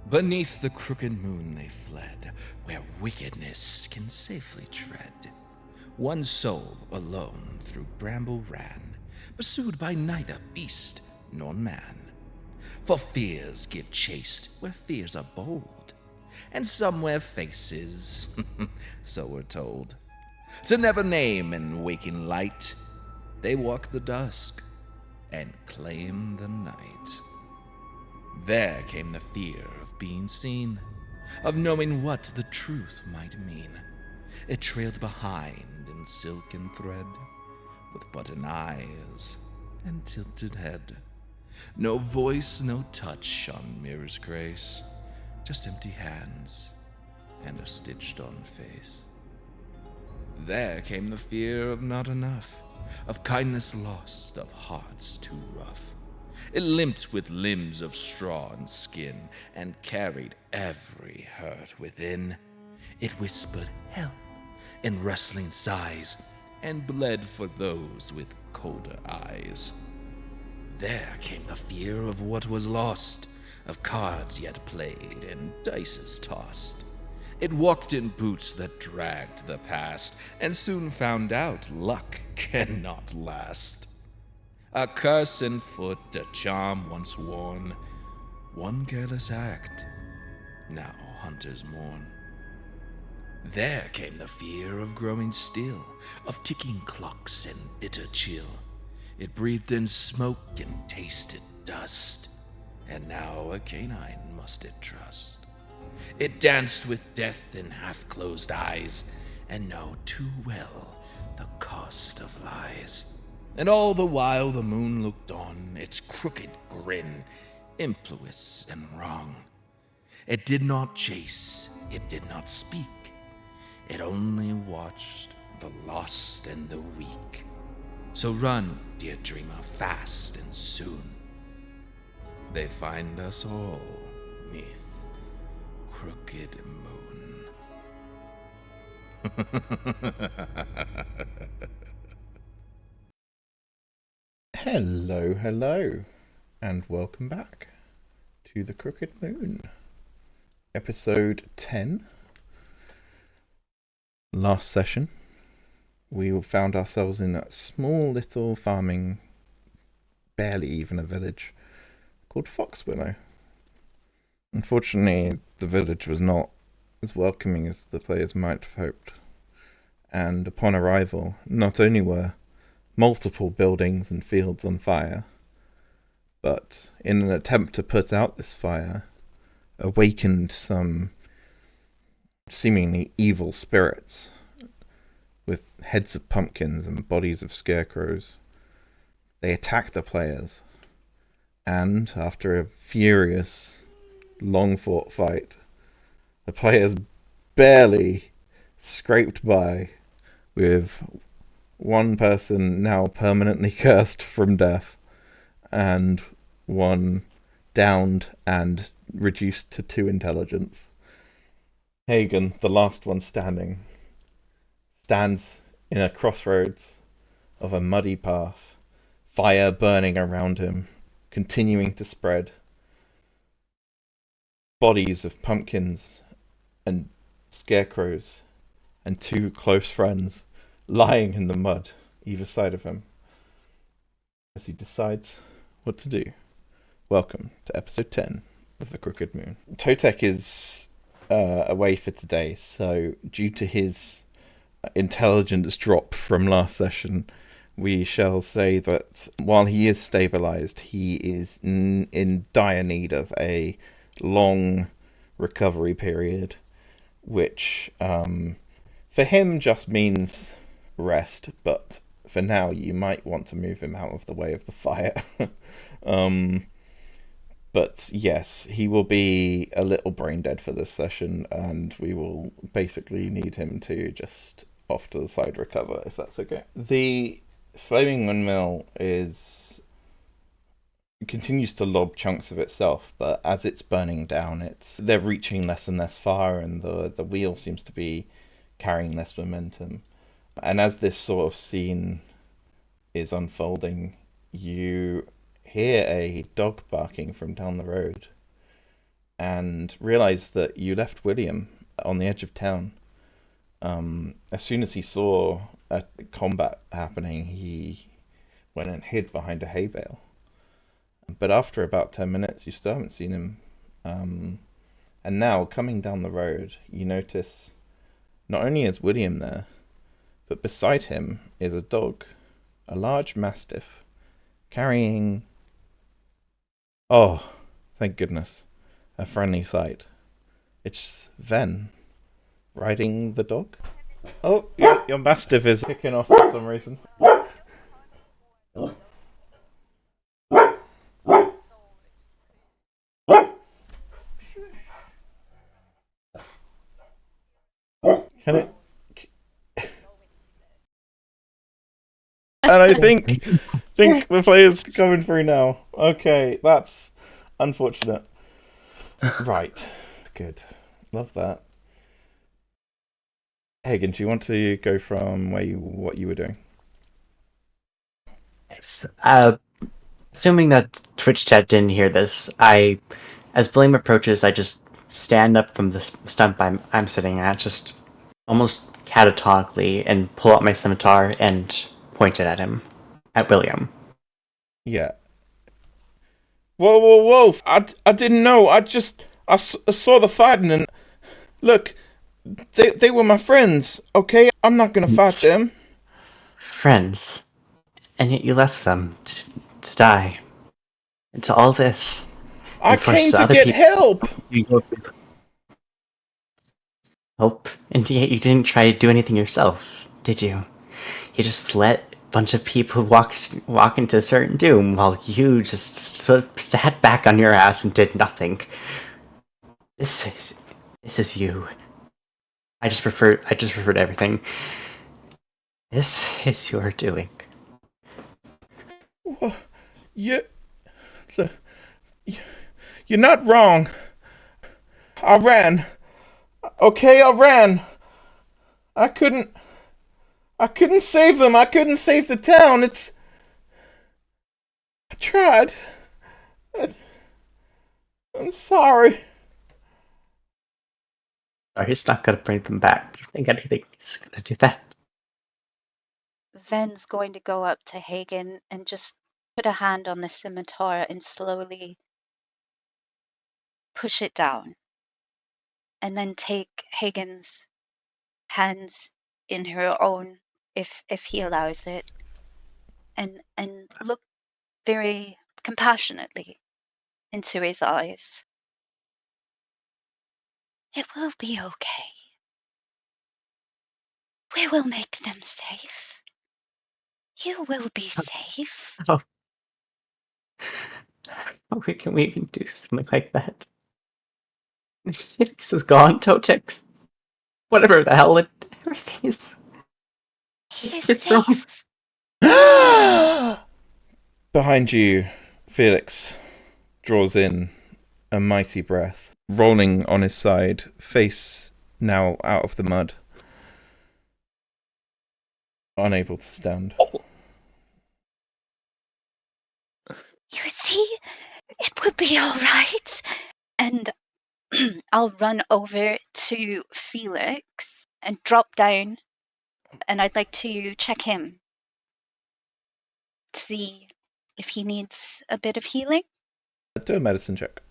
Beneath the crooked moon they fled, where wickedness can safely tread. One soul alone through bramble ran, pursued by neither beast nor man. For fears give chase where fears are bold, and some wear faces, so we're told, to never name in waking light. They walk the dusk and claim the night. There came the fear of being seen, of knowing what the truth might mean. It trailed behind in silken thread, with button eyes and tilted head. No voice, no touch on mirror's grace, just empty hands and a stitched-on face. There came the fear of not enough, of kindness lost, of hearts too rough. It limped with limbs of straw and skin, and carried every hurt within. It whispered help in rustling sighs, and bled for those with colder eyes. There came the fear of what was lost, of cards yet played and dices tossed. It walked in boots that dragged the past, and soon found out luck cannot last. A curse in foot, a charm once worn, one careless act, now hunters mourn. There came the fear of growing still, of ticking clocks and bitter chill. It breathed in smoke and tasted dust, and now a canine must it trust. It danced with death in half-closed eyes, and know too well the cost of lies. And all the while the moon looked on, its crooked grin, impious and wrong. It did not chase, it did not speak, it only watched the lost and the weak. So run, dear dreamer, fast and soon. They find us all 'neath crooked moon. Hello, and welcome back to the Crooked Moon, episode 10. Last session, we found ourselves in a small little farming, barely even a village, called Foxwillow. Unfortunately, the village was not as welcoming as the players might have hoped, and upon arrival, not only were multiple buildings and fields on fire, but in an attempt to put out this fire, awakened some seemingly evil spirits with heads of pumpkins and bodies of scarecrows. They attacked the players, and after a furious, long-fought fight, the players barely scraped by, with one person now permanently cursed from death, and one downed and reduced to 2 intelligence. Hagen, the last one standing, stands in a crossroads of a muddy path, fire burning around him, continuing to spread. Bodies of pumpkins and scarecrows and 2 close friends lying in the mud either side of him as he decides what to do. Welcome to episode 10 of the Crooked Moon. Totek is away for today, so due to his intelligence drop from last session, we shall say that while he is stabilized, he is in dire need of a long recovery period, which for him just means rest, but for now you might want to move him out of the way of the fire. But yes, he will be a little brain dead for this session, and we will basically need him to just off to the side recover, if that's okay. The flaming windmill continues to lob chunks of itself, but as it's burning down, they're reaching less and less far, and the wheel seems to be carrying less momentum. And as this sort of scene is unfolding, you hear a dog barking from down the road. and realize that you left William on the edge of town. As soon as he saw a combat happening, he went and hid behind a hay bale. But after about 10 minutes, you still haven't seen him. And now, coming down the road, you notice not only is William there, but beside him is a dog, a large mastiff, carrying. Oh, thank goodness, a friendly sight. It's Ven riding the dog. Oh, your mastiff is kicking off for some reason. Can it? And I think the player's coming through now. Okay, that's unfortunate. Right, good, love that. Hagen, do you want to go from what you were doing? Yes. Assuming that Twitch chat didn't hear this, as Blame approaches, I just stand up from the stump I'm sitting at, just almost catatonically, and pull out my scimitar and point it at him, at William. Yeah. Whoa! I didn't know. I saw the fighting and look, they were my friends. Okay, I'm not gonna fight them. Friends, and yet you left them to die. Into all this. I came to get help. Help, and yet you didn't try to do anything yourself, did you? You just let a bunch of people walk into certain doom while you just sat back on your ass and did nothing. This is you. I just preferred everything. This is your doing. Well, you're not wrong. I ran. Okay, I ran. I couldn't save them. I couldn't save the town. I tried. I'm sorry. He's not gonna bring them back. You think anything's gonna do that? Ven's going to go up to Hagen and just put a hand on the scimitar and slowly push it down. And then take Hagen's hands in her own, if he allows it, and look very compassionately into his eyes. It will be okay. We will make them safe. You will be safe. Oh. How can we even do something like that? Felix is gone, Totex. Whatever the hell everything is. He is It's wrong. safe. Behind you, Felix draws in a mighty breath, rolling on his side, face now out of the mud, unable to stand. You see, it will be all right. And I'll run over to Felix and drop down, and I'd like to check him to see if he needs a bit of healing. Do a medicine check.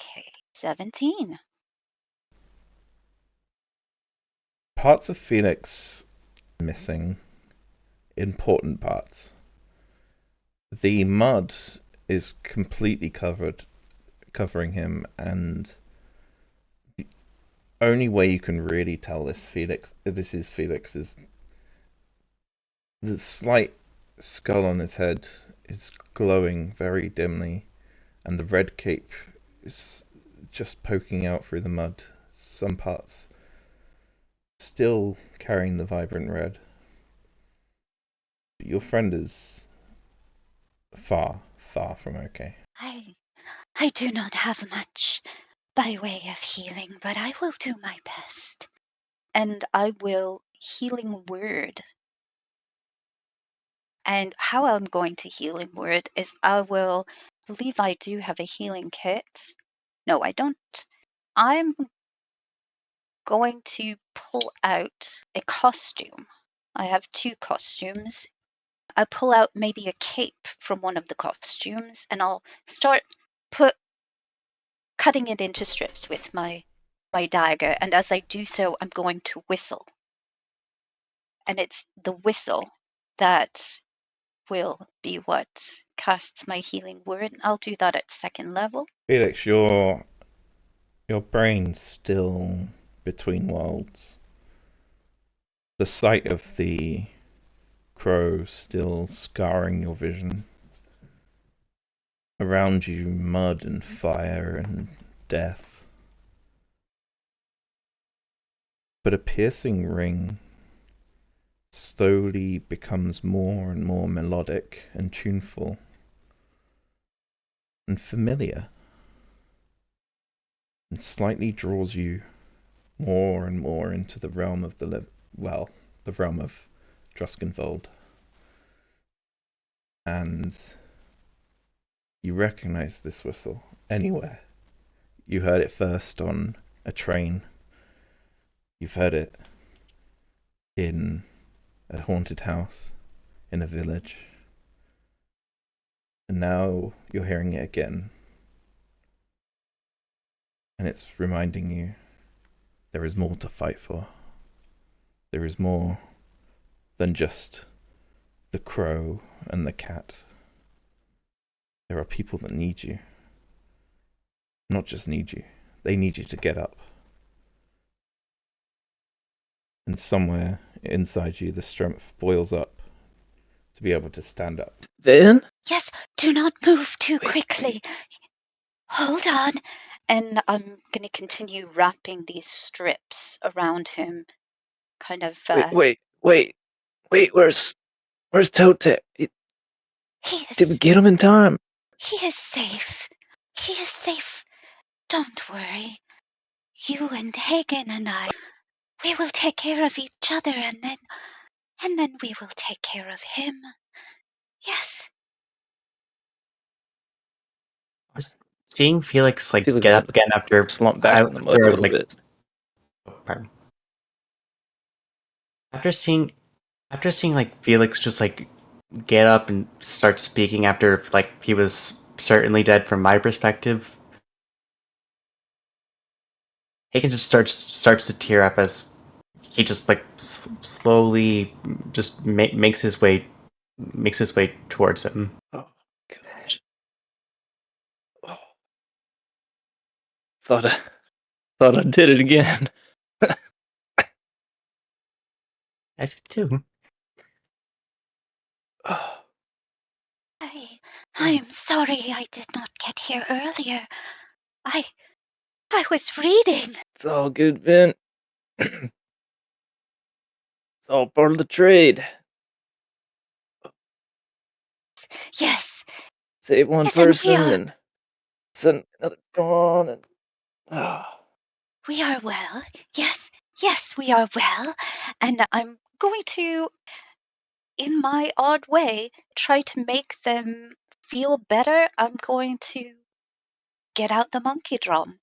Okay, 17. Parts of Felix missing. Important parts. The mud is completely covering him, and the only way you can really tell this is Felix is the slight skull on his head is glowing very dimly, and the red cape is just poking out through the mud. Some parts still carrying the vibrant red. Your friend is far from okay. I do not have much by way of healing, but I will do my best. And I will healing word. And how I'm going to healing word is I believe I do have a healing kit. No, I don't. I'm going to pull out a costume. I have 2 costumes. I pull out maybe a cape from one of the costumes, and I'll start cutting it into strips with my dagger. And as I do so, I'm going to whistle. And it's the whistle that will be what casts my healing word. I'll do that at 2nd level. Felix, your brain's still between worlds. The sight of the crow still scarring your vision. Around you, mud and fire and death. But a piercing ring slowly becomes more and more melodic and tuneful and familiar, and slightly draws you more and more into the realm of the realm of Druskenvold. And you recognize this whistle anywhere. You heard it first on a train. You've heard it in a haunted house, in a village. And now you're hearing it again. And it's reminding you there is more to fight for. There is more than just the crow and the cat. There are people that need you. Not just need you, they need you to get up. And somewhere inside you, the strength boils up to be able to stand up. Then? Yes, do not move too quickly. Hold on. And I'm going to continue wrapping these strips around him, kind of. Wait. Where's Tote? Did we get him in time? He is safe. He is safe. Don't worry. You and Hagen and I, we will take care of each other, and then we will take care of him. Yes. I was seeing Felix Felix get up again after slump back in the mud after a I was little like, bit. pardon. After seeing Felix just get up and start speaking after he was certainly dead from my perspective, Hagen just starts to tear up as he just slowly just makes his way towards him. Oh gosh. Oh. Thought I did it again. I did too. Oh. I am sorry I did not get here earlier. I was reading. It's all good, Ben. It's all part of the trade. Yes. Save one Yes, and person and send another gone and we are well. Yes, we are well. And I'm going to, in my odd way, try to make them feel better. I'm going to get out the monkey drum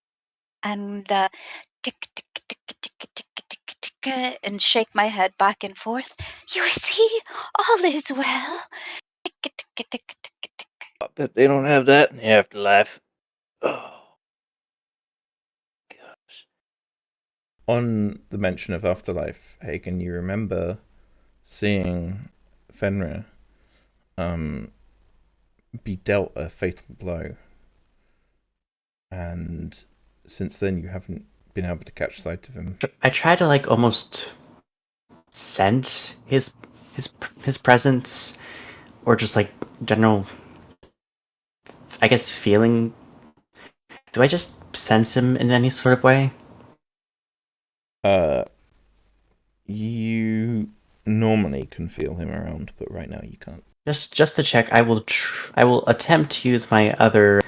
and tick, tick, tick, tick, tick, tick, tick, and shake my head back and forth. You see, all is well. Tick, tick, tick, tick, tick, tick. I bet they don't have that in the afterlife. Oh gosh. On the mention of afterlife, Hagen, you remember seeing Fenrir be dealt a fatal blow, and since then you haven't been able to catch sight of him. I try to almost sense his presence, or just general, I guess, feeling. Do I just sense him in any sort of way? You normally can feel him around, but right now you can't. Just to check, I will attempt to use my other.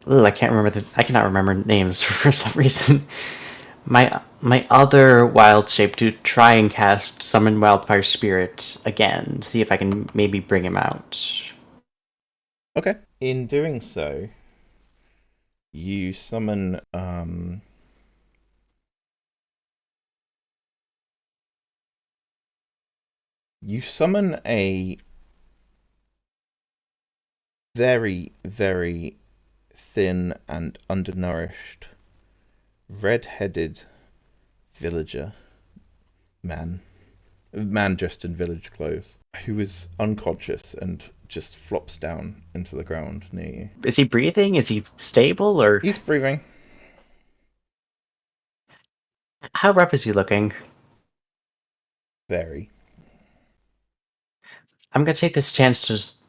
I cannot remember names for some reason. My other wild shape to try and cast Summon Wildfire Spirit again, see if I can maybe bring him out. Okay. In doing so, You summon a very, very thin and undernourished, red-headed villager man dressed in village clothes, who is unconscious and just flops down into the ground near you. Is he breathing? Is he stable? Or He's breathing. how rough is he looking? Very. I'm gonna take this chance to just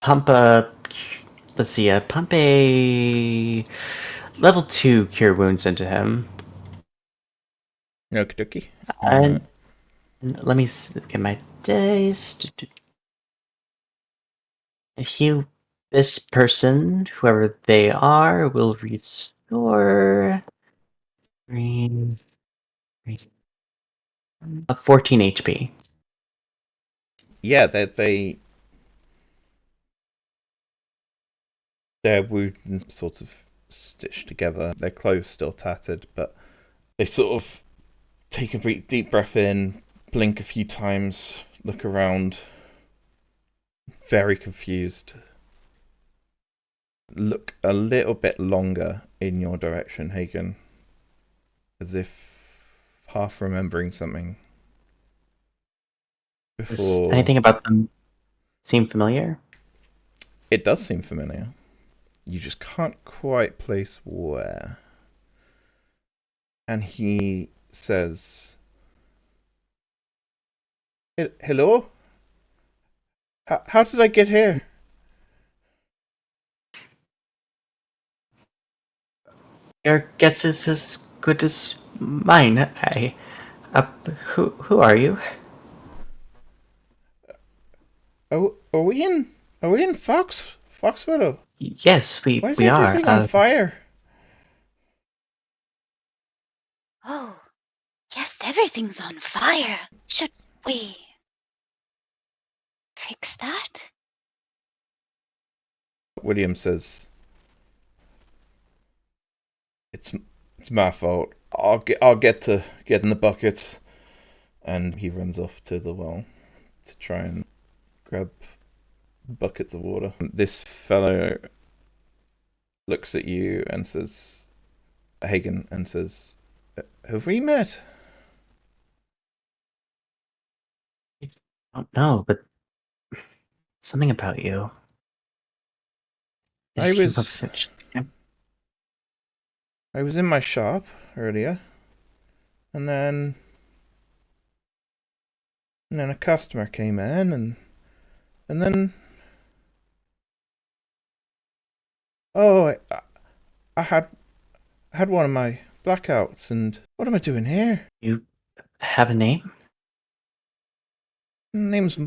pump a. Let's see, pump a level 2 cure wounds into him. Okie dokie. And let me get my dice. This person, whoever they are, will restore 14 HP. Yeah, their wounds sort of stitched together. Their clothes still tattered, but they sort of take a deep breath in, blink a few times, look around, very confused. Look a little bit longer in your direction, Hagen, as if half remembering something. Does anything about them seem familiar? It does seem familiar. You just can't quite place where. And he says, "Hello? How did I get here?" Your guess is as good as mine. Who are you? Oh, are we in Foxwillow? Yes, Why is we everything are. on fire? Oh, yes, everything's on fire. Should we fix that? William says, It's my fault. I'll get to getting the buckets." And he runs off to the well to try and grab buckets of water. This fellow looks at you and says, Hagen, and says, "Have we met?" I don't know, but something about you. I was in my shop earlier, and then a customer came in, and then I had one of my blackouts, and what am I doing here? You have a name? Name's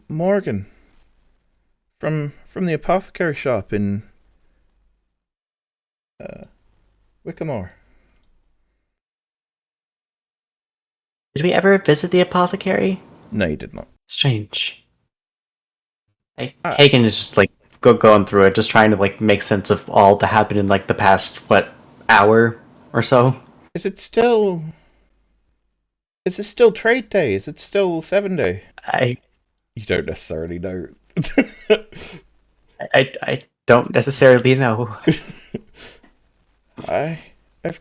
Morgan, from the apothecary shop in Wickamore. Did we ever visit the apothecary? No, you did not. Strange. Hagen is just like going through it, just trying to like make sense of all that happened in like the past hour or so. Is it still trade day? Is it still 7-day? You don't necessarily know. I don't necessarily know. I've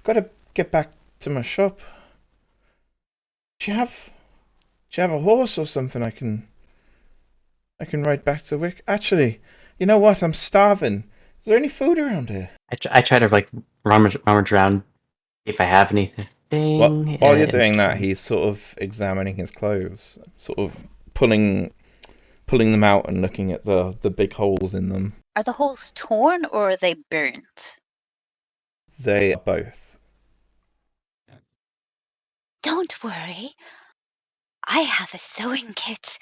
got to get back to my shop. Do you have a horse or something I can ride back to Wick? Actually, you know what? I'm starving. Is there any food around here? I try to like rummage around if I have anything. While you're doing that, he's sort of examining his clothes, sort of pulling them out and looking at the big holes in them. Are the holes torn or are they burnt? They are both. Don't worry. I have a sewing kit.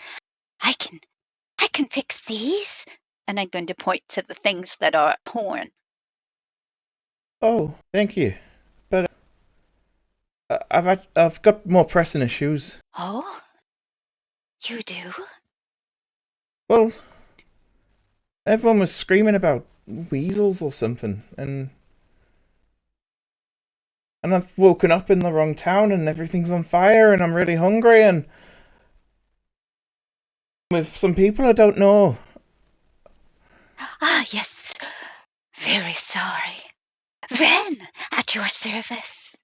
I can fix these. And I'm going to point to the things that are torn. Oh, thank you. But I've got more pressing issues. Oh? You do? Well, everyone was screaming about weasels or something, and I've woken up in the wrong town, and everything's on fire, and I'm really hungry, and with some people I don't know. Ah, yes. Very sorry. Ven, at your service.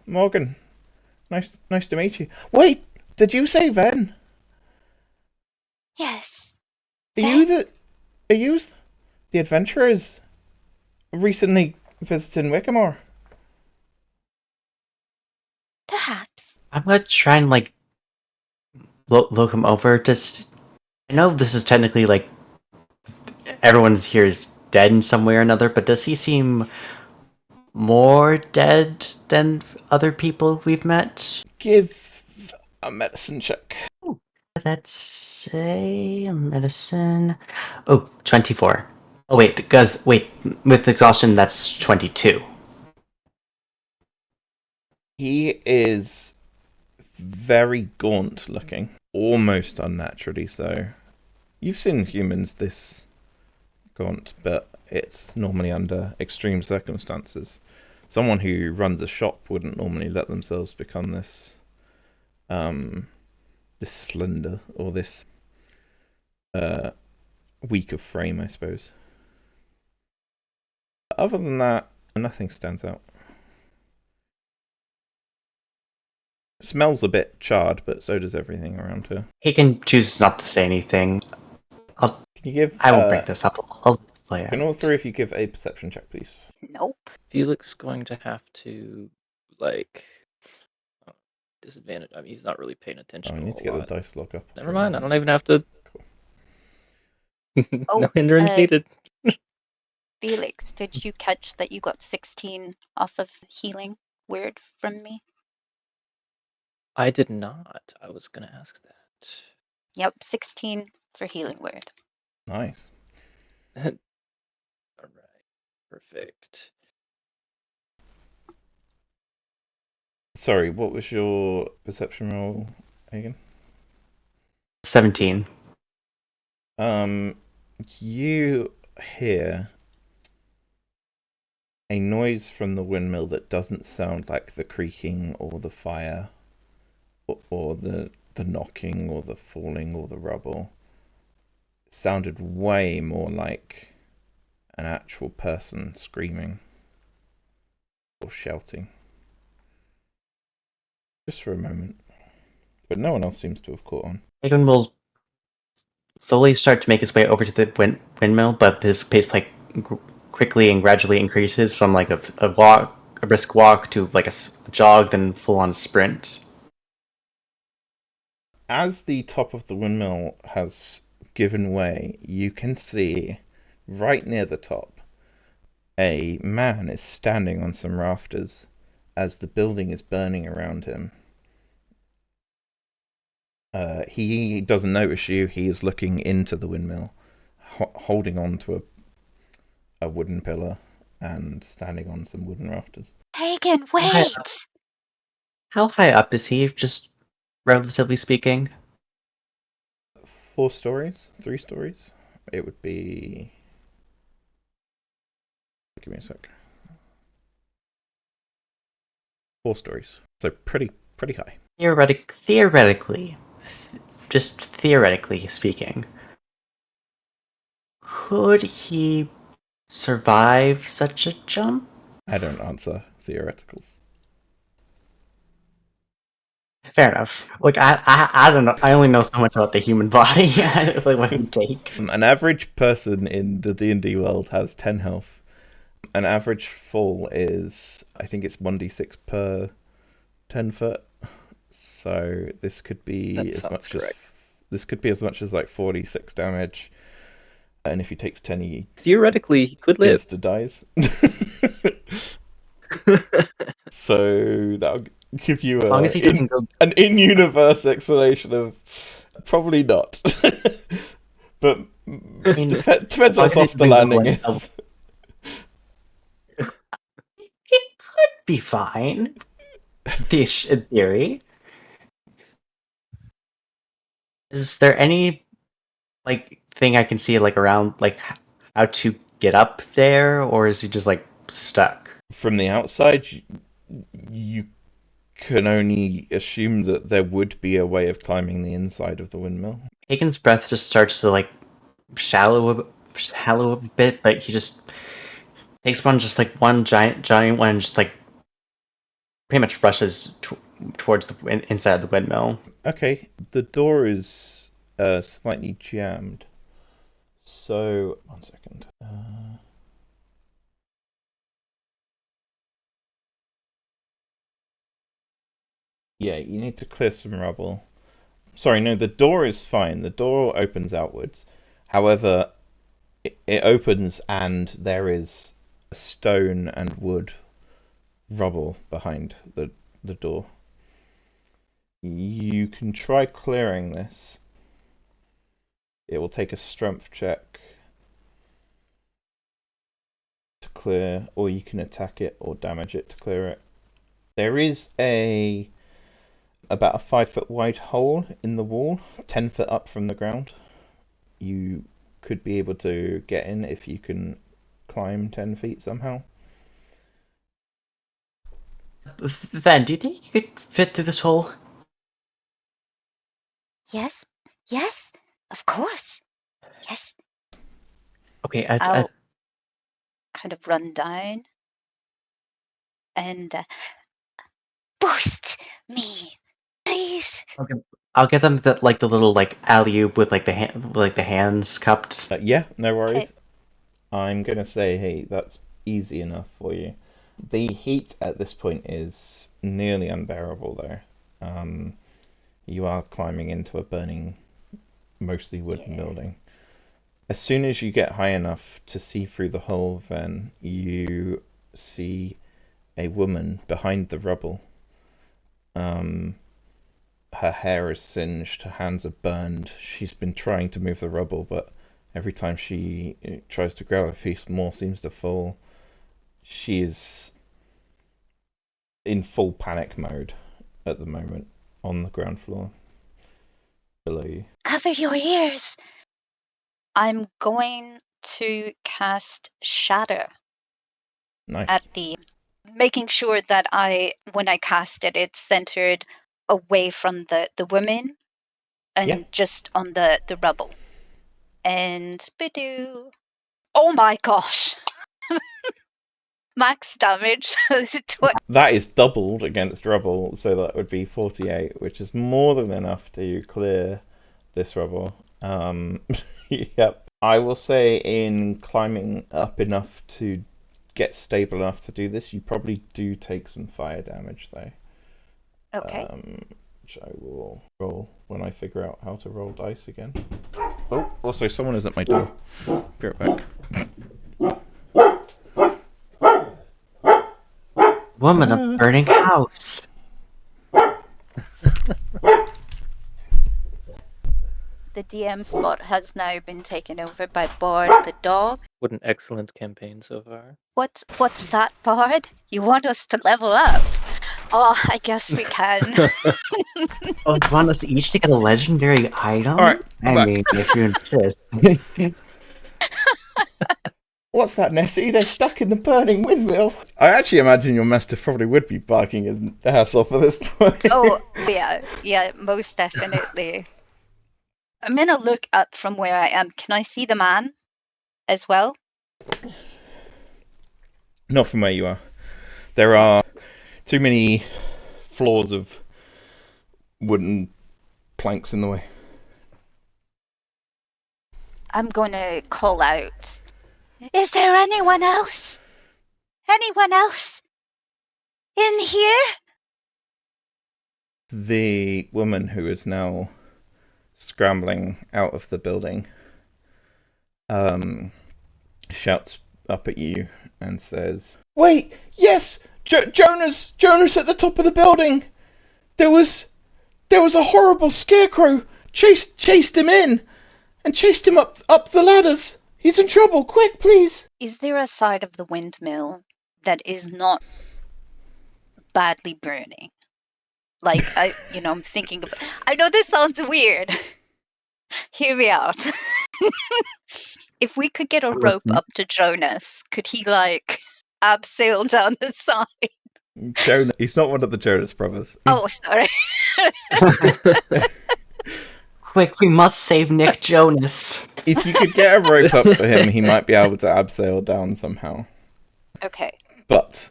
Morgan, nice to meet you. Wait, did you say Ven? Yes. Are Ven? you the adventurers recently visiting Wickamore? Perhaps. I'm gonna try and like look him over. Just I know this is technically like everyone here is dead in some way or another, but does he seem more dead than other people we've met? Give a medicine check. Let's say medicine. Oh, 24. Oh, wait, because, wait, with exhaustion, that's 22. He is very gaunt looking, almost unnaturally so. You've seen humans this gaunt, but it's normally under extreme circumstances. Someone who runs a shop wouldn't normally let themselves become this slender or this weak of frame, I suppose. Other than that, nothing stands out. Smells a bit charred, but so does everything around her. He can choose not to say anything. Can you give? I won't bring this up. I'll play it. Can all three of you give a perception check, please? Nope. Felix going to have to, like, disadvantage. I mean, he's not really paying attention. I to need to get the dice log up. Never mind. I don't even have to. Oh, no hindrance needed. Felix, did you catch that you got 16 off of healing word from me? I did not. I was gonna ask that. Yep, 16 for healing word. Nice. All right. Perfect. Sorry, what was your perception roll, Hagen? 17. You hear a noise from the windmill that doesn't sound like the creaking or the fire or the knocking or the falling or the rubble. It sounded way more like an actual person screaming or shouting. Just for a moment. But no one else seems to have caught on. Hagen will slowly start to make his way over to the windmill, but his pace like quickly and gradually increases from like a brisk walk to like a jog, then full on sprint. As the top of the windmill has given way, you can see right near the top a man is standing on some rafters as the building is burning around him. He doesn't notice you. He is looking into the windmill, holding on to a wooden pillar and standing on some wooden rafters. Hagen, wait! How high up is he, just relatively speaking? 4 stories? 3 stories? It would be... Give me a sec. 4 stories. So pretty high. Theoretically, just theoretically speaking, could he survive such a jump? I don't answer theoreticals. Fair enough. Like I don't know. I only know so much about the human body. Like what it take. An average person in the D&D world has 10 health. An average fall is, I think it's 1d6 per 10 foot. So this could be as much as like 46 damage. And if he takes 10, he Theoretically, he could live. insta dies. So that'll give you As long as he doesn't go. an in-universe explanation of probably not. But I mean, depends how soft the landing is. It could be fine. In theory. Is there any like thing I can see like around like how to get up there, or is he just like stuck? From the outside, you can only assume that there would be a way of climbing the inside of the windmill. Hagen's breath just starts to like shallow a bit, but he just takes one giant one and just like pretty much rushes towards the inside of the windmill. Okay, the door is slightly jammed. So, 1 second. Yeah, you need to clear some rubble. Sorry, no, the door is fine. The door opens outwards. However, it opens and there is stone and wood rubble behind the door. You can try clearing this. It will take a strength check to clear, or you can attack it or damage it to clear it. There is about a 5-foot wide hole in the wall, 10 foot up from the ground. You could be able to get in if you can climb 10 feet somehow. Van, do you think you could fit through this hole? Yes, yes, of course. Yes. Okay, I'll kind of run down and boost me, please. I'll get them the little like alley oop with like the hands cupped. Yeah, no worries. Okay. I'm gonna say, hey, that's easy enough for you. The heat at this point is nearly unbearable, though. You are climbing into a burning, mostly wooden building. As soon as you get high enough to see through the hole, then you see a woman behind the rubble. Her hair is singed, her hands are burned. She's been trying to move the rubble, but every time she tries to grab a piece, more seems to fall. She is in full panic mode at the moment on the ground floor below you. Cover your ears. I'm going to cast Shatter Nice. at making sure that when I cast it, it's centered away from the women and just on the rubble. And bidoo. Oh my gosh. Max damage. That is doubled against rubble, so that would be 48, which is more than enough to clear this rubble. Yep. I will say in climbing up enough to get stable enough to do this, you probably do take some fire damage, though. Okay. Which I will roll when I figure out how to roll dice again. Oh, also someone is at my door. Be right back. Woman, a burning house. The DM spot has now been taken over by Bard the dog. What an excellent campaign so far. What's that, Bard? You want us to level up? Oh, I guess we can. Oh, you want us each to get a legendary item? Alright, I mean, if you insist. What's that, Nessie? They're stuck in the burning windmill. I actually imagine your mastiff probably would be barking his ass off at this point. Oh, yeah, most definitely. I'm gonna look up from where I am. Can I see the man as well? Not from where you are. There are too many floors of wooden planks in the way. I'm gonna call out. Is there anyone else? Anyone else? In here? The woman who is now scrambling out of the building shouts up at you and says, "Wait, yes! Jonas at the top of the building! There was a horrible scarecrow chased him in and chased him up the ladders. He's in trouble. Quick, please." Is there a side of the windmill that is not badly burning? Like, I'm thinking about... I know this sounds weird. Hear me out. If we could get a I'm rope listening. up to Jonas, could he, like, abseil down the side? Jonah, he's not one of the Jonas brothers. Oh, sorry. Quick, we must save Nick Jonas. If you could get a rope up to him, he might be able to abseil down somehow. Okay. But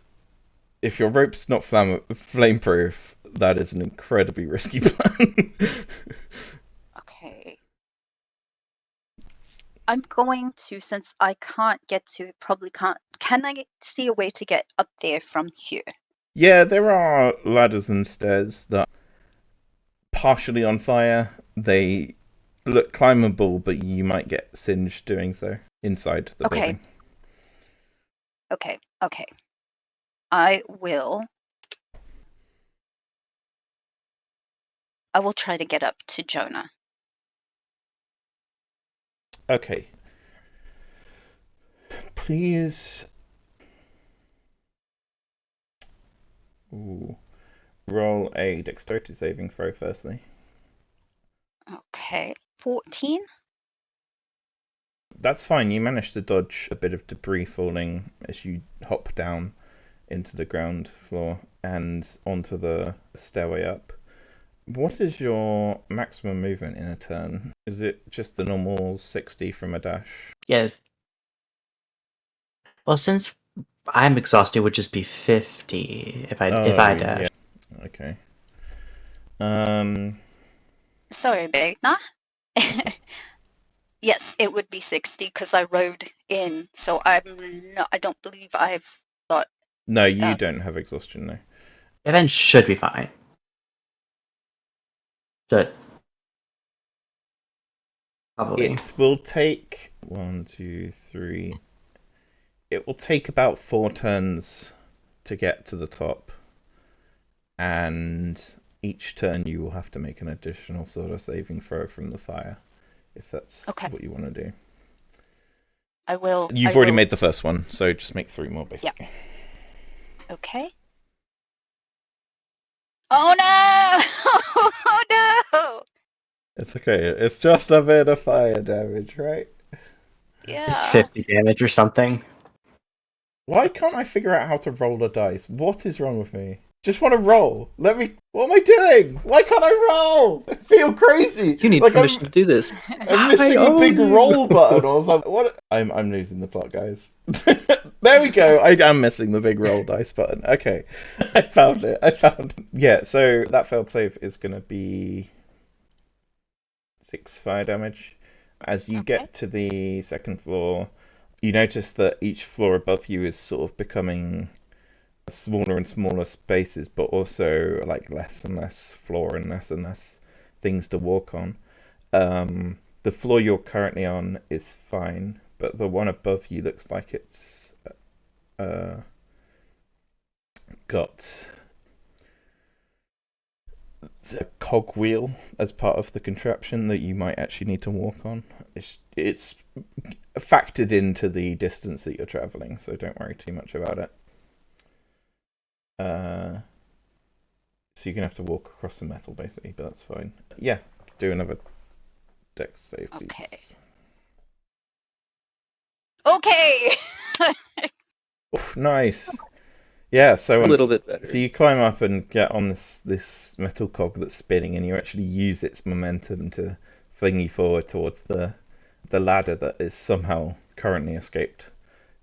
if your rope's not flame-proof, that is an incredibly risky plan. Okay. I'm going to, since I can't get to, probably can't. Can I see a way to get up there from here? Yeah, there are ladders and stairs that are partially on fire. They look climbable, but you might get singed doing so inside the building. Okay. I will try to get up to Jonah. Okay. Please. Ooh. Roll a dexterity saving throw firstly. Okay. 14? That's fine. You managed to dodge a bit of debris falling as you hop down into the ground floor and onto the stairway up. What is your maximum movement in a turn? Is it just the normal 60 from a dash? Yes. Well, since I'm exhausted, it would just be 50 if I dash. Yeah. Okay. Sorry, Begna. Yes, it would be 60 because I rode in, so I don't believe I've got... No, you don't have exhaustion, no. Event should be fine. Should. Probably. It will take 1, 2, 3. It will take about 4 turns to get to the top, and each turn you will have to make an additional sort of saving throw from the fire, if that's what you want to do. I will. You've already made the first one, so just make 3 more, basically. Yeah. Okay. Oh no! Oh no! It's okay. It's just a bit of fire damage, right? Yeah. It's 50 damage or something. Why can't I figure out how to roll a dice? What is wrong with me? Just want to roll. Let me. What am I doing? Why can't I roll? I feel crazy. You need permission to do this. I'm missing a big roll button or something. What? I'm losing the plot, guys. There we go. I am missing the big roll dice button. Okay, I found it. Yeah. So that failed save is going to be 6 fire damage. As you get to the second floor, you notice that each floor above you is sort of becoming smaller and smaller spaces, but also like less and less floor and less things to walk on. The floor you're currently on is fine, but the one above you looks like it's got the cogwheel as part of the contraption that you might actually need to walk on. It's factored into the distance that you're traveling, so don't worry too much about it. So you're gonna have to walk across the metal basically, but that's fine. Yeah, do another dex save, please. Okay. Oof, nice. Yeah, so A little bit better. So you climb up and get on this metal cog that's spinning, and you actually use its momentum to fling you forward towards the ladder that is somehow currently escaped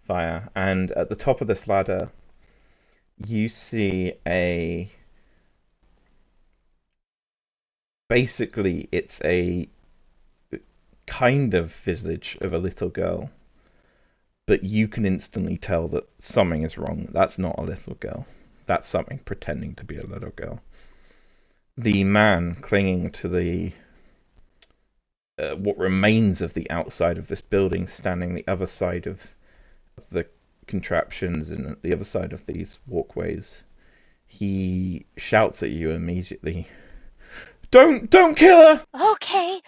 fire. And at the top of this ladder, you see basically it's a kind of visage of a little girl, but you can instantly tell that something is wrong. That's not a little girl. That's something pretending to be a little girl. The man clinging to the what remains of the outside of this building, standing the other side of the contraptions and the other side of these walkways, he shouts at you immediately. Don't kill her! Okay.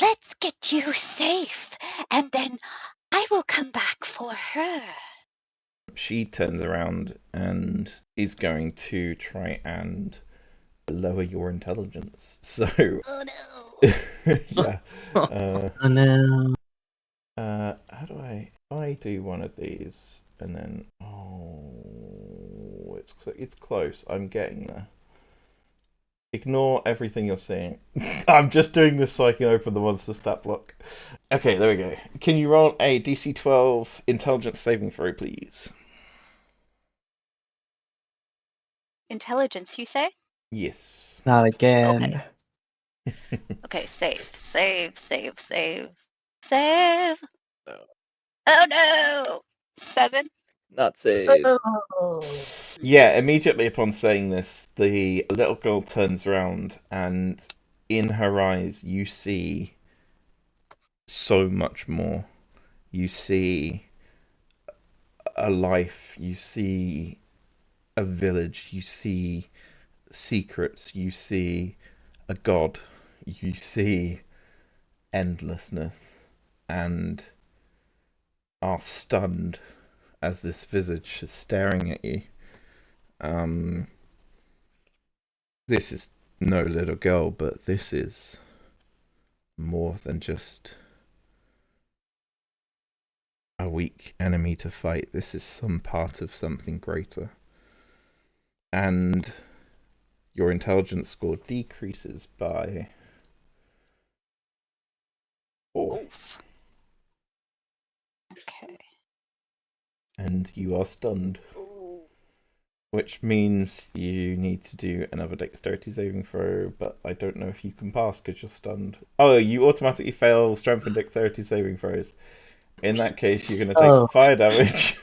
Let's get you safe, and then I will come back for her. She turns around and is going to try and lower your intelligence. So, oh no. yeah. Oh no. how do I do one of these and then it's close. I'm getting there. Ignore everything you're seeing. I'm just doing this so I can open the monster stat block. Okay, there we go. Can you roll a DC 12 intelligence saving throw, please? Intelligence, you say? Yes. Not again. Okay, save. Save. No. Oh no! 7. Not saved. Yeah, immediately upon saying this, the little girl turns around and in her eyes you see so much more. You see a life, you see a village, you see secrets, you see a god, you see endlessness, and are stunned as this visage is staring at you. This is no little girl, but this is more than just a weak enemy to fight. This is some part of something greater. And your intelligence score decreases by 4. Oof. Okay. And you are stunned. Which means you need to do another dexterity saving throw, but I don't know if you can pass because you're stunned. Oh, you automatically fail strength and dexterity saving throws. In that case, you're going to take some fire damage.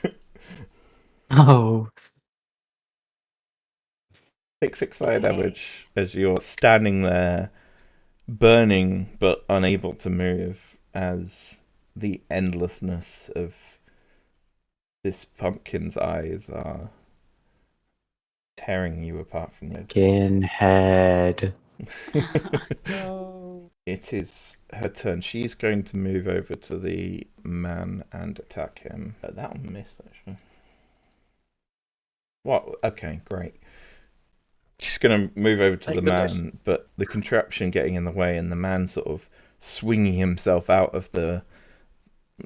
Oh. Take 6 fire damage as you're standing there, burning but unable to move, as the endlessness of this pumpkin's eyes are tearing you apart from the edge. Skinhead. No. It is her turn. She's going to move over to the man and attack him. That'll miss, actually. What? Okay, great. She's going to move over to the man, but the contraption getting in the way, and the man sort of swinging himself out of the...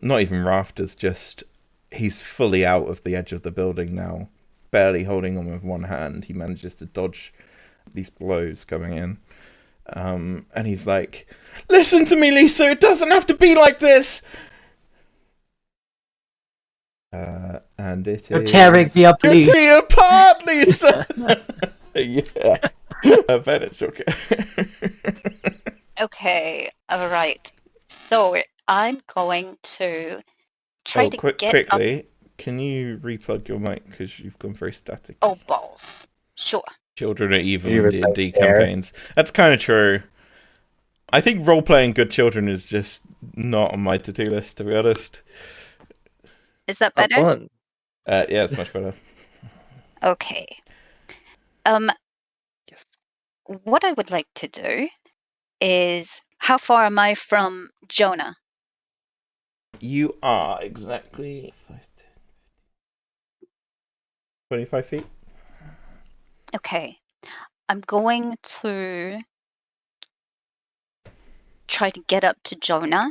Not even rafters, just... He's fully out of the edge of the building now. Barely holding on with one hand. He manages to dodge these blows coming in. And he's like, "Listen to me, Lisa, it doesn't have to be like this!" And it You're is... tearing me up, You're Lisa. tearing apart, Lisa! Yeah. Ben, it's okay. Okay, alright. So I'm going to try to get quickly, up. can you replug your mic because you've gone very static? Oh, balls. Sure. Children are evil You in were D&D right there. campaigns. That's kind of true. I think role-playing good children is just not on my to-do list, to be honest. Is that How better? fun. Yeah, it's much better. Okay. Yes. What I would like to do is, how far am I from Jonah? You are exactly 25 feet. Okay. I'm going to try to get up to Jonah.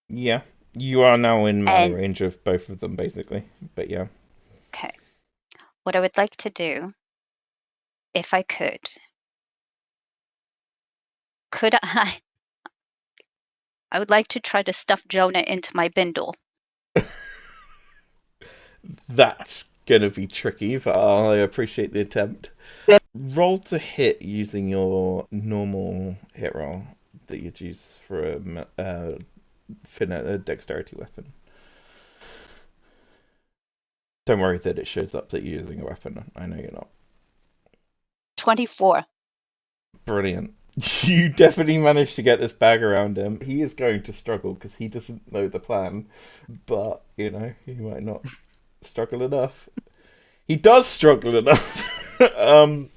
Yeah, you are now in melee And- range of both of them, basically. But yeah. Okay. What I would like to do, if I could I would like to try to stuff Jonah into my bindle. That's gonna be tricky, but I appreciate the attempt. Roll to hit using your normal hit roll that you'd use for a dexterity weapon. Don't worry that it shows up that you're using a weapon. I know you're not. 24. Brilliant. You definitely managed to get this bag around him. He is going to struggle because he doesn't know the plan, but, you know, he might not struggle enough. He does struggle enough. No!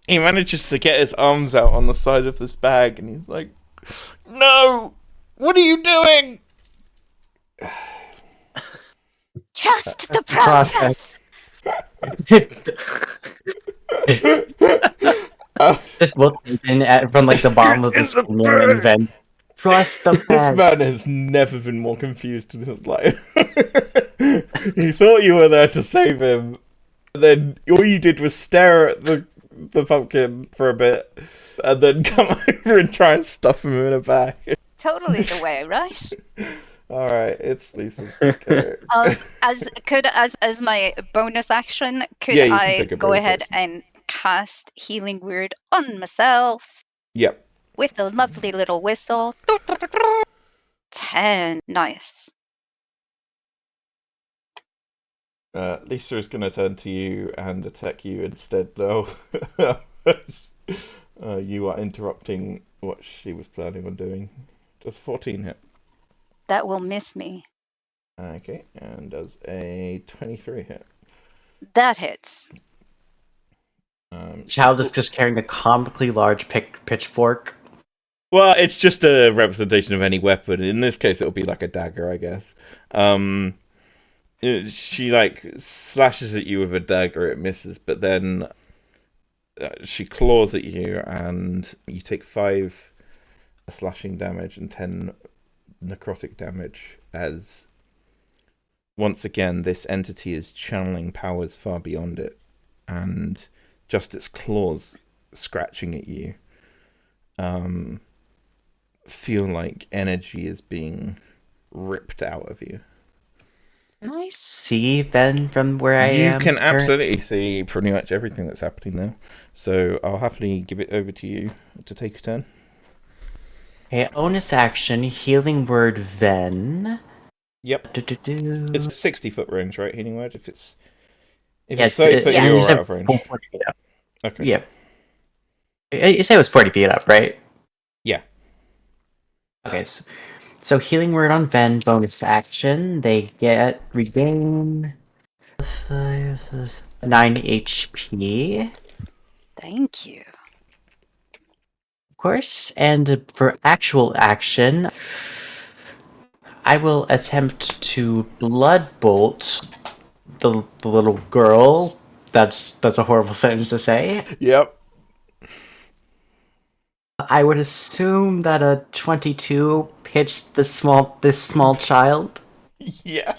He manages to get his arms out on the side of this bag, and he's like, "No! What are you doing?" Trust the process! Just looking in from like the bottom of his finger and then Trust the This man press. has never been more confused in his life. He thought you were there to save him, and then all you did was stare at the pumpkin for a bit, and then come over and try and stuff him in a bag. Totally the way, right? All right, it's Lisa's go. As my bonus action, could Yeah, you can I take a go bonus ahead action. and cast Healing Word on myself Yep. with a lovely little whistle? 10. Nice. Lisa is going to turn to you and attack you instead, though. You are interrupting what she was planning on doing. Does 14 hit? That will miss me. Okay, and does a 23 hit? That hits. Child is just carrying a comically large pitchfork. Well, it's just a representation of any weapon. In this case, it'll be like a dagger, I guess. She like slashes at you with a dagger, it misses, but then she claws at you, and you take 5 slashing damage and 10 necrotic damage. As once again, this entity is channeling powers far beyond it, and just its claws scratching at you feel like energy is being ripped out of you. Can I see then from where I am? You can absolutely see pretty much everything that's happening there. So I'll happily give it over to you to take a turn. Okay, bonus action, Healing Word Ven. Yep. Do-do-do. It's 60-foot range, right? Healing word. If it's Yes, 30 foot, yeah. you're you said out of range. 40 feet up. Okay. Yep. You said it was 40 feet up, right? Yeah. Okay, so Healing Word on Ven, bonus action. They regain 9 HP, Thank you. of course. And for actual action, I will attempt to Blood Bolt the little girl. That's a horrible sentence to say. Yep. I would assume that a 22 hits this small child. Yeah.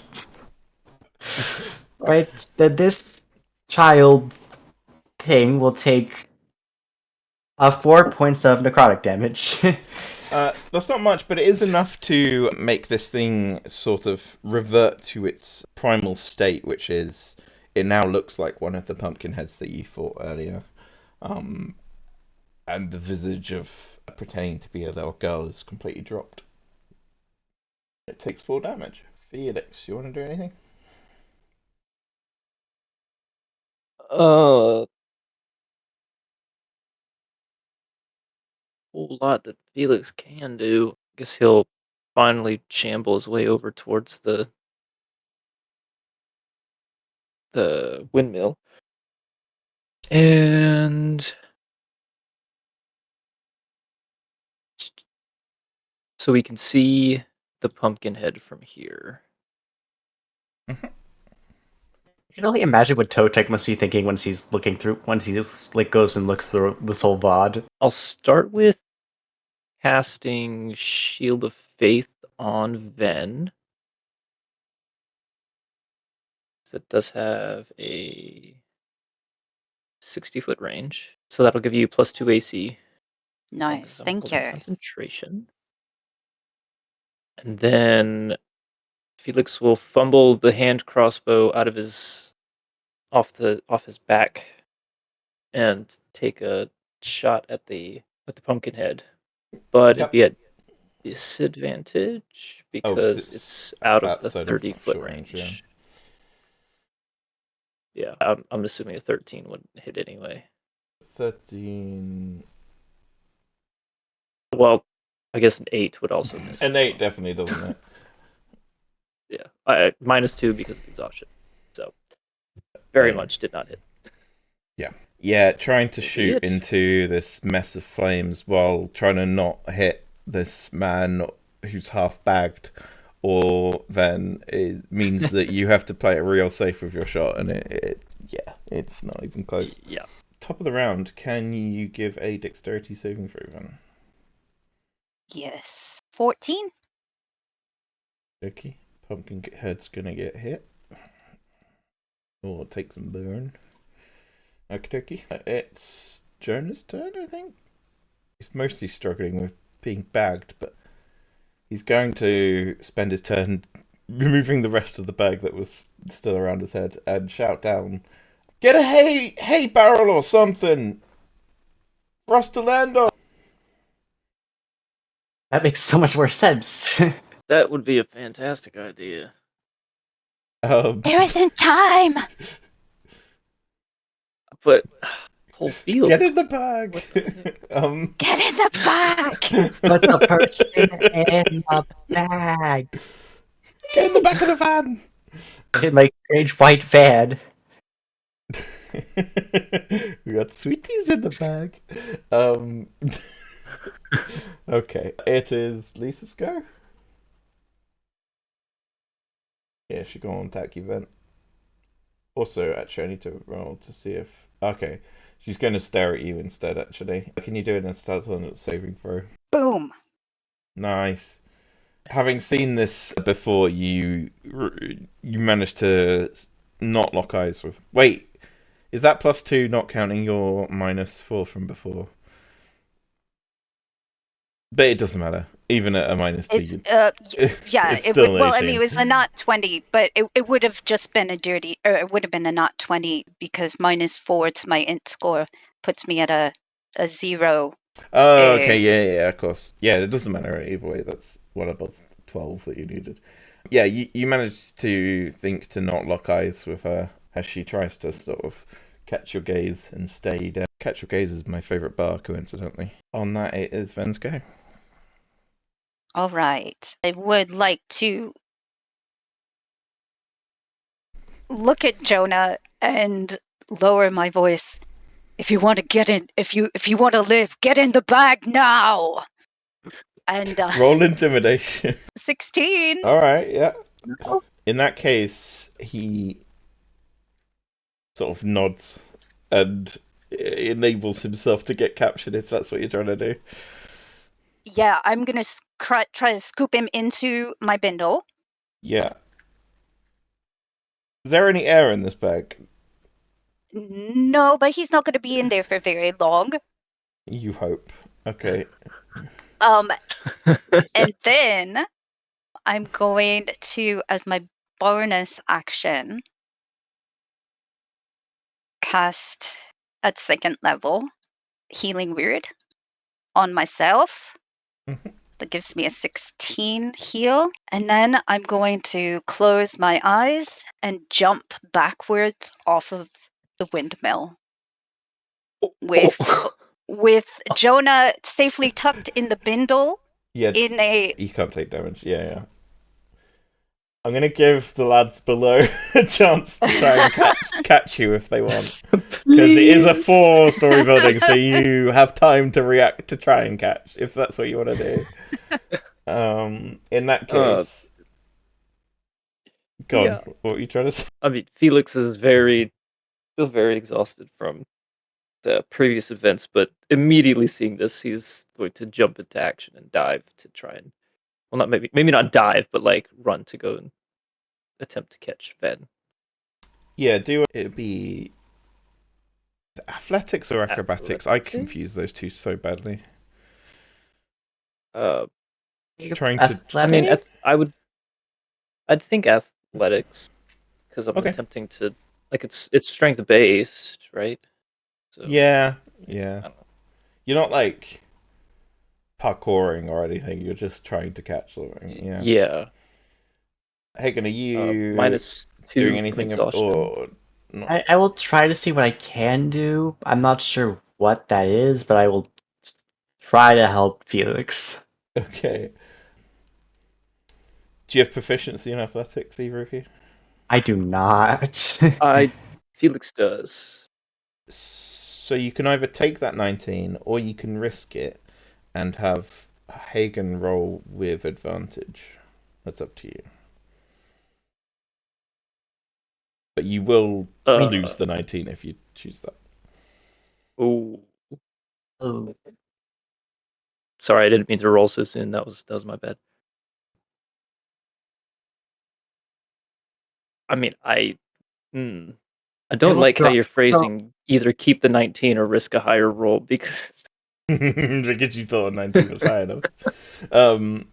Right? That this child thing will take 4 points of necrotic damage. That's not much, but it is enough to make this thing sort of revert to its primal state, which is it now looks like one of the pumpkin heads that you fought earlier. And the visage of pretending to be a little girl is completely dropped. It takes 4 damage. Felix, you want to do anything? Whole lot that Felix can do. I guess he'll finally shamble his way over towards the windmill. And so we can see the pumpkin head from here. Mm-hmm. I can only imagine what Totek must be thinking once he goes and looks through this whole VOD. I'll start with casting Shield of Faith on Ven. So it does have a 60-foot range. So that'll give you +2 AC. Nice. Thank you. Concentration. And then Felix will fumble the hand crossbow out of off his back and take a shot at the pumpkin head. But it'd be at disadvantage because it's out of the 30-foot range. Yeah, I'm assuming a 13 would hit anyway. 13. Well, I guess an 8 would also miss. An 8 definitely doesn't hit. Yeah, -2 because of exhaustion. So, very much did not hit. Yeah, trying to shoot into this mess of flames while trying to not hit this man who's half bagged, or then it means that you have to play it real safe with your shot, and it's not even close. Yeah. Top of the round, can you give a dexterity saving throw then? Yes. 14. Okay. Pumpkin head's gonna get hit. Or take some burn. Okay. It's Jonah's turn, I think. He's mostly struggling with being bagged, but he's going to spend his turn removing the rest of the bag that was still around his head and shout down, "Get a hay barrel or something for us to land on." That makes so much more sense. That would be a fantastic idea. There isn't time! But whole field. Get in the bag. What the heck? Get in the bag! Put the person in the bag. Get in the back of the van. In my strange white van. We got sweeties in the bag. Okay, it is Lisa's go. Yeah, she go on attack event. Also, actually, I need to roll to see if... Okay, she's going to stare at you instead, actually. Can you do an intelligence saving throw? Boom! Nice. Having seen this before, you managed to not lock eyes with... Wait, is that +2 not counting your -4 from before? But it doesn't matter. Even at a -2, It's, yeah, it's it still would, well, I 18. mean, it was a not 20, but it would have just been a dirty, or it would have been a not 20 because -4 to my int score puts me at a 0. Oh, okay, yeah, of course. Yeah, it doesn't matter either way. That's well above 12 that you needed. Yeah, you managed to think to not lock eyes with her as she tries to sort of catch your gaze and stay there. Catch your gaze is my favourite bar, coincidentally. On that, it is Ven's go. All right. I would like to look at Jonah and lower my voice. If you want to get in, if you want to live, get in the bag now. And Roll intimidation. 16. All right, yeah. In that case, he sort of nods and enables himself to get captured if that's what you're trying to do. Yeah, I'm gonna try to scoop him into my bindle. Yeah. Is there any air in this bag? No, but he's not gonna be in there for very long. You hope. Okay. And then I'm going to, as my bonus action, cast at 2nd level Healing Word on myself. Mhm. That gives me a 16 heal. And then I'm going to close my eyes and jump backwards off of the windmill with Jonah safely tucked in the bindle. Yeah, in a you can't take damage. Yeah. I'm going to give the lads below a chance to try and catch you if they want. Because it is a 4-story building, so you have time to react to try and catch, if that's what you want to do. In that case... Go on, Yeah. what were you trying to say? I mean, Felix is still very exhausted from the previous events, but immediately seeing this, he's going to jump into action and dive to try and, well, not maybe not dive, but like run to go and attempt to catch Ven. Yeah, it'd be athletics or acrobatics. I confuse those two so badly. Trying to. I mean, I'd think athletics because I'm attempting to, like, it's strength based, right? So, yeah. You're not like parkouring or anything. You're just trying to catch something. Yeah. Yeah. Hagen, are you -2 doing anything or not? I will try to see what I can do. I'm not sure what that is, but I will try to help Felix. Okay. Do you have proficiency in athletics, either of you? I do not. Felix does. So you can either take that 19 or you can risk it and have Hagen roll with advantage. That's up to you. But you will lose the 19 if you choose that. Oh. Sorry, I didn't mean to roll so soon. That was my bad. I mean, I don't will like how drop- you're phrasing either keep the 19 or risk a higher roll because Because you thought 19 was high enough. Um,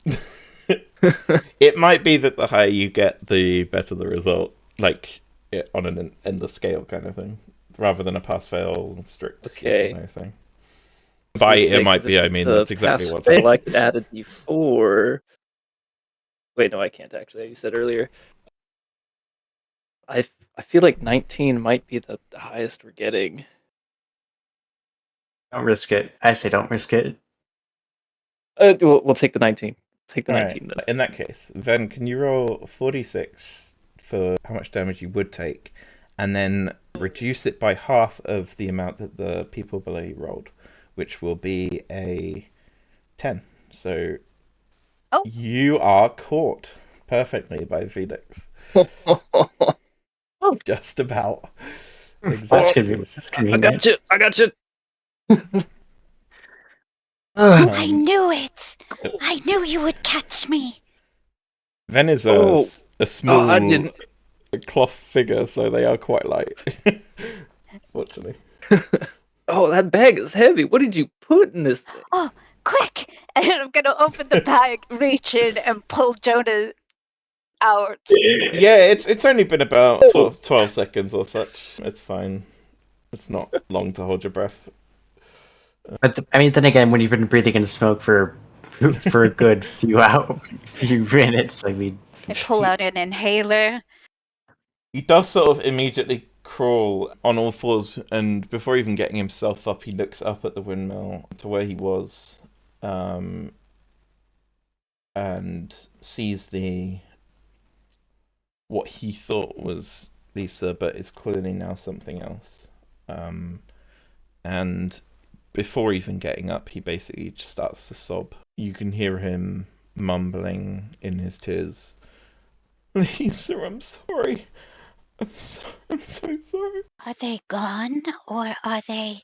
it might be that the higher you get, the better the result. Like on an endless scale kind of thing, rather than a pass-fail strict yes or okay. no thing. So By to say, it might 'cause if be, I it's mean a that's exactly pass what's fail, I happening. could add a d4. Wait, no, I can't actually. You said earlier. I feel like 19 might be the highest we're getting. Don't risk it. I say don't risk it. We'll take the 19. Take the All 19 right. then. In that case, Ven, can you roll 46 for how much damage you would take, and then reduce it by half of the amount that the people below you rolled, which will be a 10. So Oh. you are caught perfectly by Felix. Just about. That's gonna be Exactly. I got you. I got you. I Um, knew it. I knew you would catch me. Ven is Oh. a I small didn't. cloth figure, so they are quite light. Fortunately. Oh, that bag is heavy. What did you put in this thing? Oh, quick! And I'm gonna open the bag, reach in, and pull Jonah out. Yeah, it's only been about 12 seconds or such. It's fine. It's not long to hold your breath. But I mean, then again, when you've been breathing in smoke for a good few minutes, I mean, I pull out an inhaler. He does sort of immediately crawl on all fours, and before even getting himself up, he looks up at the windmill to where he was, and sees what he thought was Lisa, but is clearly now something else. And before even getting up, he basically just starts to sob. You can hear him mumbling in his tears, "Lisa, I'm sorry. I'm so sorry." Are they gone or are they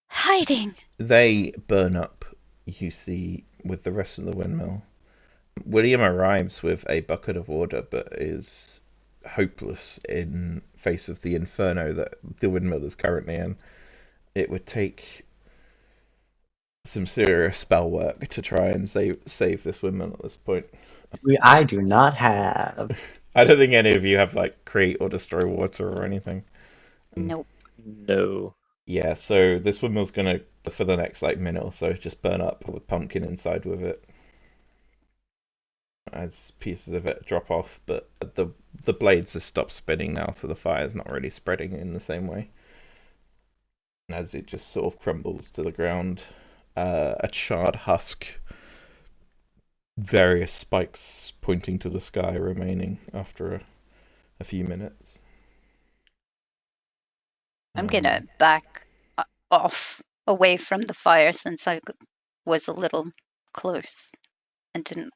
hiding? They burn up, you see, with the rest of the windmill. William arrives with a bucket of water, but is hopeless in face of the inferno that the windmill is currently in. It would take some serious spell work to try and save this windmill at this point. I do not have. I don't think any of you have like create or destroy water or anything. Nope. No. Yeah, so this windmill's gonna, for the next like minute or so, just burn up with pumpkin inside with it as pieces of it drop off. But the blades have stopped spinning now, so the fire's not really spreading in the same way. As it just sort of crumbles to the ground, a charred husk, various spikes pointing to the sky remaining after a few minutes. I'm gonna back off away from the fire since I was a little close and didn't.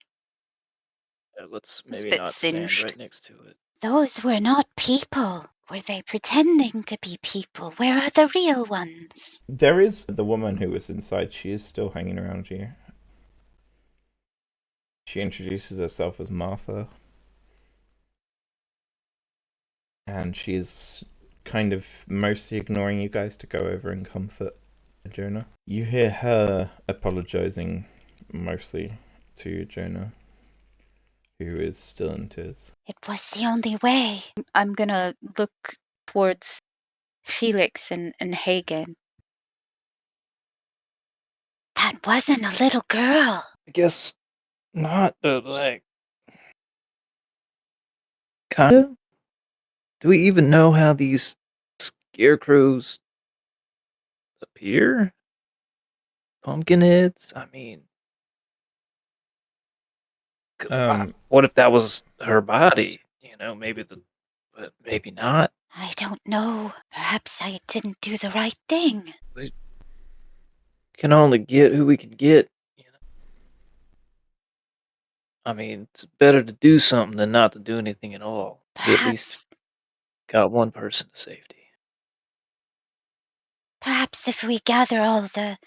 Let's Was a maybe bit not stand singed. right next to it. Those were not people. Were they pretending to be people? Where are the real ones? There is the woman who was inside. She is still hanging around here. She introduces herself as Martha. And she's kind of mostly ignoring you guys to go over and comfort Jonah. You hear her apologizing mostly to Jonah, who is still in tears. It was the only way. I'm gonna look towards Felix and Hagen. That wasn't a little girl. I guess not, but like, kind of. Do we even know how these scarecrows appear? Pumpkinheads? I mean, what if that was her body? You know, but maybe not. I don't know. Perhaps I didn't do the right thing. We can only get who we can get. You know, I mean, it's better to do something than not to do anything at all. We at least got one person to safety. Perhaps if we gather all the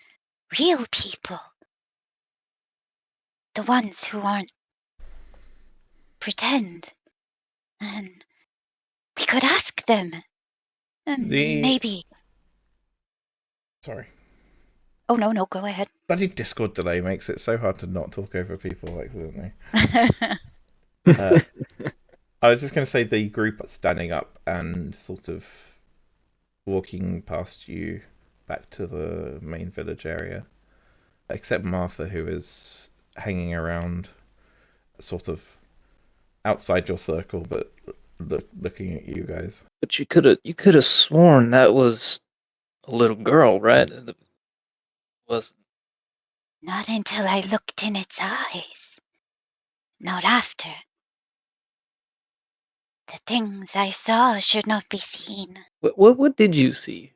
real people. The ones who aren't pretend. And we could ask them. Maybe. Sorry. Oh, no, go ahead. Bloody Discord delay makes it so hard to not talk over people accidentally. I was just going to say the group standing up and sort of walking past you back to the main village area, except Martha, who is hanging around sort of outside your circle, but looking at you guys. But you could have sworn that was a little girl, right? It wasn't. Not until I looked in its eyes. Not after. The things I saw should not be seen. What did you see?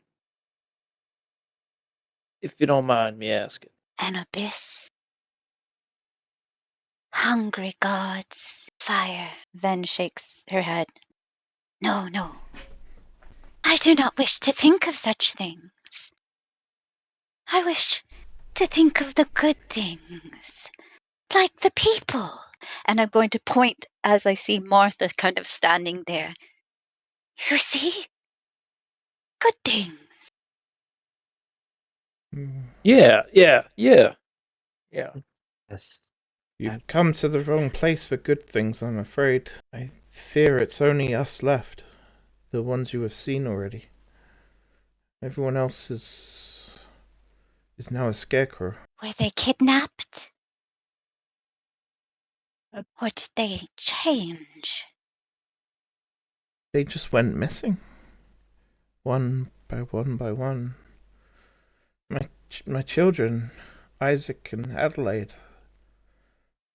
If you don't mind me asking. An abyss. Hungry gods. Fire. Ven shakes her head. No. I do not wish to think of such things. I wish to think of the good things. Like the people. And I'm going to point as I see Martha kind of standing there. You see? Good things. Yeah. Yes. You've come to the wrong place for good things, I'm afraid. I fear it's only us left. The ones you have seen already. Everyone else is now a scarecrow. Were they kidnapped? Or did they change? They just went missing. One by one. My children, Isaac and Adelaide.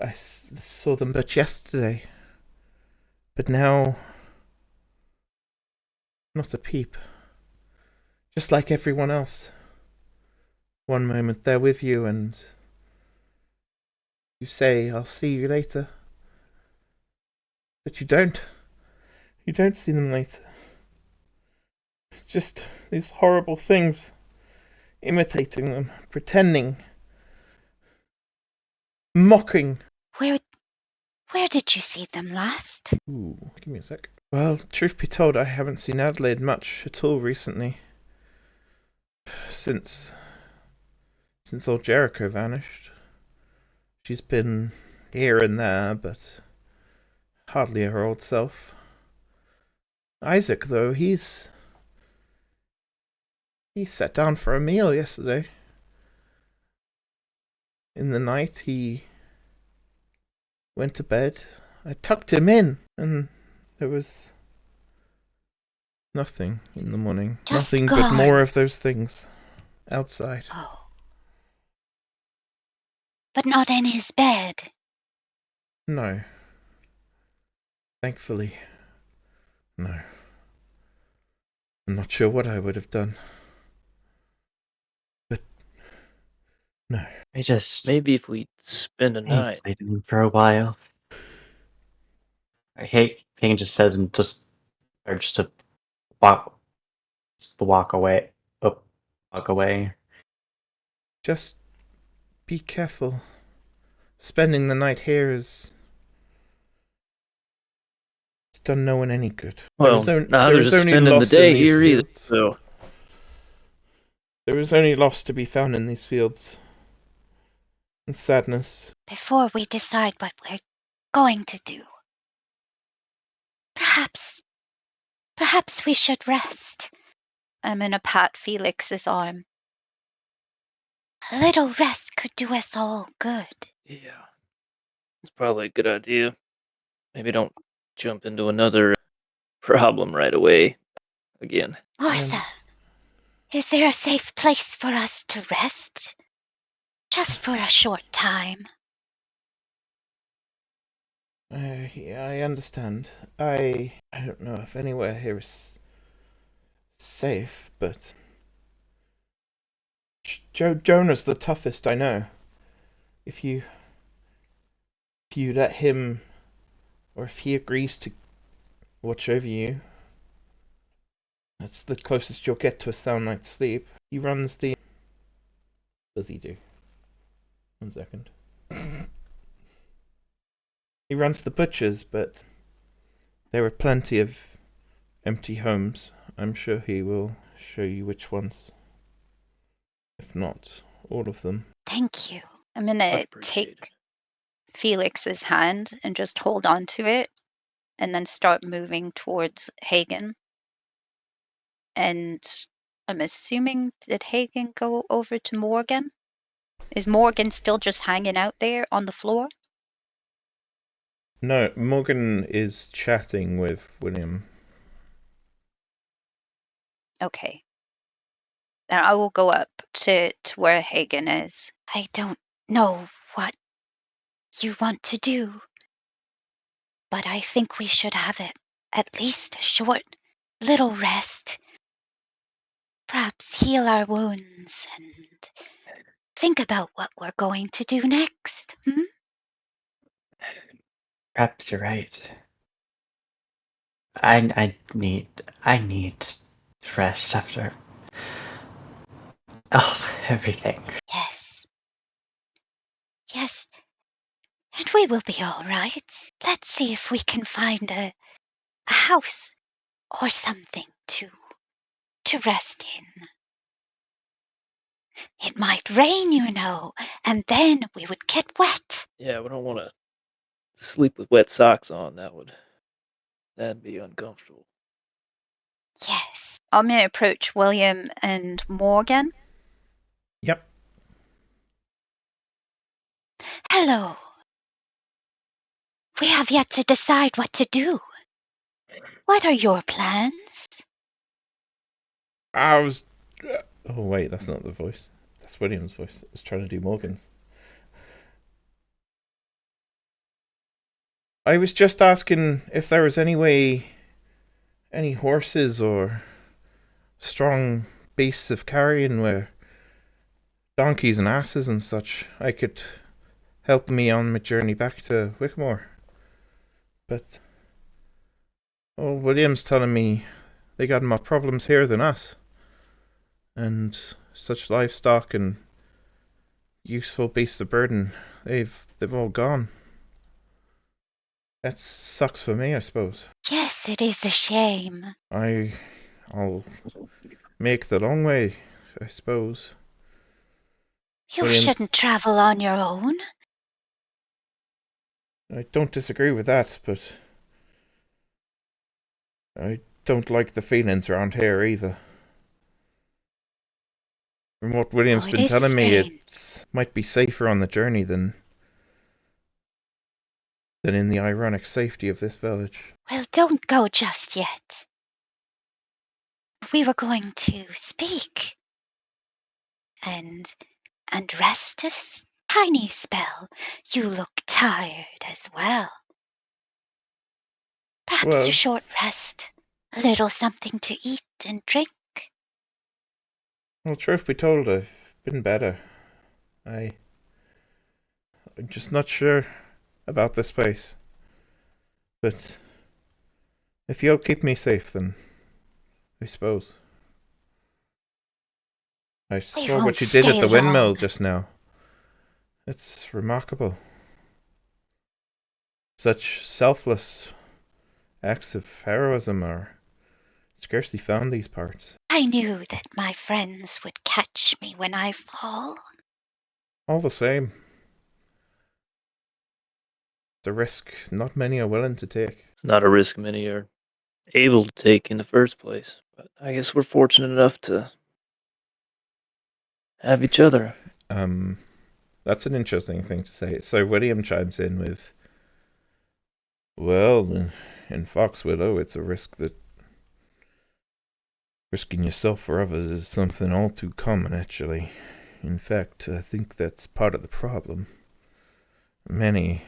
I saw them but yesterday. But now, not a peep. Just like everyone else. One moment they're with you and you say, I'll see you later. But you don't. You don't see them later. It's just these horrible things. Imitating them, pretending, mocking. Where did you see them last? Ooh, give me a sec. Well, truth be told, I haven't seen Adelaide much at all recently. Since old Jericho vanished. She's been here and there, but hardly her old self. Isaac, though, he sat down for a meal yesterday. In the night, he went to bed. I tucked him in, and there was nothing in the morning. Just nothing gone. but more of those things outside. Oh. But not in his bed. No. Thankfully, no. I'm not sure what I would have done. But, no. I just Maybe if we spend a night. played him for a while. Hagen just says and just to walk away. Walk away. Just be careful. Spending the night here it's done no one any good. Well, neither is spending the day here either. So there is only loss to be found in these fields. And sadness. Before we decide what we're going to do, perhaps we should rest. I'm gonna pat Felix's arm. A little rest could do us all good. yeah, it's probably a good idea. Maybe don't jump into another problem right away again. Martha, is there a safe place for us to rest? Just for a short time. I understand. I don't know if anywhere here is safe, but Jonah's the toughest I know. If you let him, or if he agrees to watch over you, that's the closest you'll get to a sound night's sleep. He runs the does he do? 1 second. He runs the butchers, but there are plenty of empty homes. I'm sure he will show you which ones. If not, all of them. Thank you. I'm Much gonna appreciated. take Felix's hand and just hold on to it and then start moving towards Hagen. And I'm assuming, did Hagen go over to Morgan? Is Morgan still just hanging out there on the floor? No, Morgan is chatting with William. Okay. Then I will go up to where Hagen is. I don't know what you want to do, but I think we should have it at least a short little rest. Perhaps heal our wounds and think about what we're going to do next. Perhaps you're right. I need rest after. Oh, everything. Yes. Yes. And we will be all right. Let's see if we can find a house or something to rest in. It might rain, and then we would get wet. Yeah, we don't want to sleep with wet socks on. That'd be uncomfortable. Yes. I'm going to approach William and Morgan. Yep. Hello. We have yet to decide what to do. What are your plans? I was... Oh, wait, that's not the voice. That's William's voice. I was trying to do Morgan's. I was just asking if there was any horses or strong beasts of carrion where donkeys and asses and such I could help me on my journey back to Wickamore. But William's telling me they got more problems here than us. And such livestock and useful beasts of burden, they've all gone. That sucks for me, I suppose. Yes, it is a shame. I'll make the long way, I suppose. You Williams- shouldn't travel on your own. I don't disagree with that, but I don't like the feelings around here either. From what William's it been is telling me, strange. it might be safer on the journey than in the ironic safety of this village. Well, don't go just yet. We were going to speak and rest a tiny spell. You look tired as well. Perhaps Well- a short rest, a little something to eat and drink. Well, truth be told, I've been better. I'm just not sure about this place. But if you'll keep me safe, then I suppose. I saw won't what you did at stay the windmill long. just now. It's remarkable. Such selfless acts of heroism are scarcely found these parts. I knew that my friends would catch me when I fall. All the same, the risk not many are willing to take. It's not a risk many are able to take in the first place. But I guess we're fortunate enough to have each other. That's an interesting thing to say. So William chimes in with, well, in Foxwillow, it's a risk that risking yourself for others is something all too common, actually. In fact, I think that's part of the problem. Many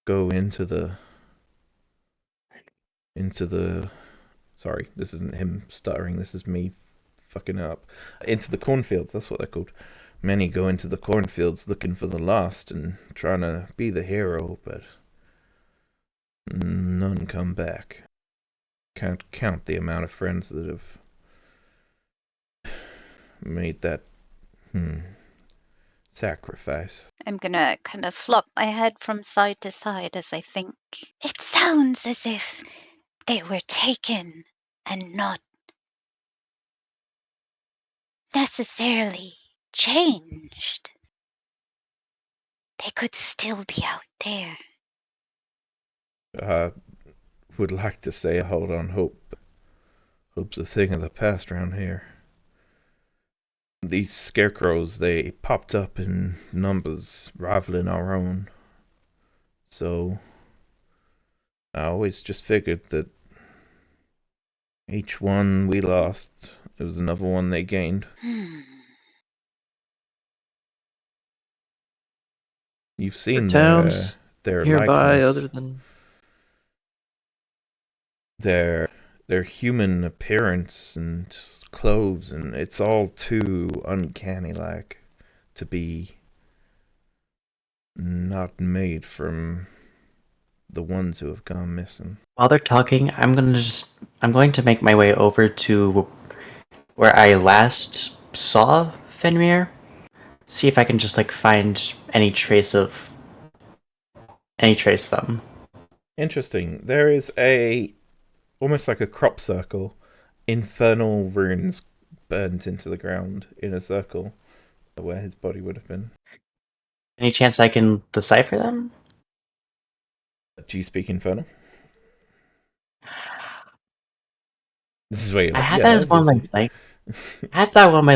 go into the... Sorry, this isn't him stuttering, this is me fucking up. Into the cornfields, that's what they're called. Many go into the cornfields looking for the lost and trying to be the hero, but none come back. Can't count the amount of friends that have made that sacrifice. I'm gonna kind of flop my head from side to side as I think. It sounds as if they were taken and not necessarily changed. They could still be out there. I would like to say hold on hope. Hope's a thing of the past around here. These scarecrows, they popped up in numbers rivaling our own. So I always just figured that each one we lost, it was another one they gained. You've Are seen towns their nearby likeness, other than their human appearance and just clothes, and it's all too uncanny like to be not made from the ones who have gone missing. While they're talking, I'm going to make my way over to where I last saw Fenrir. See if I can just like find any trace of them. Interesting. There is almost like a crop circle, infernal runes burnt into the ground in a circle where his body would have been. Any chance I can decipher them? Do you speak infernal? This is where you're I like, had yeah, that as one of my obviously. I had that one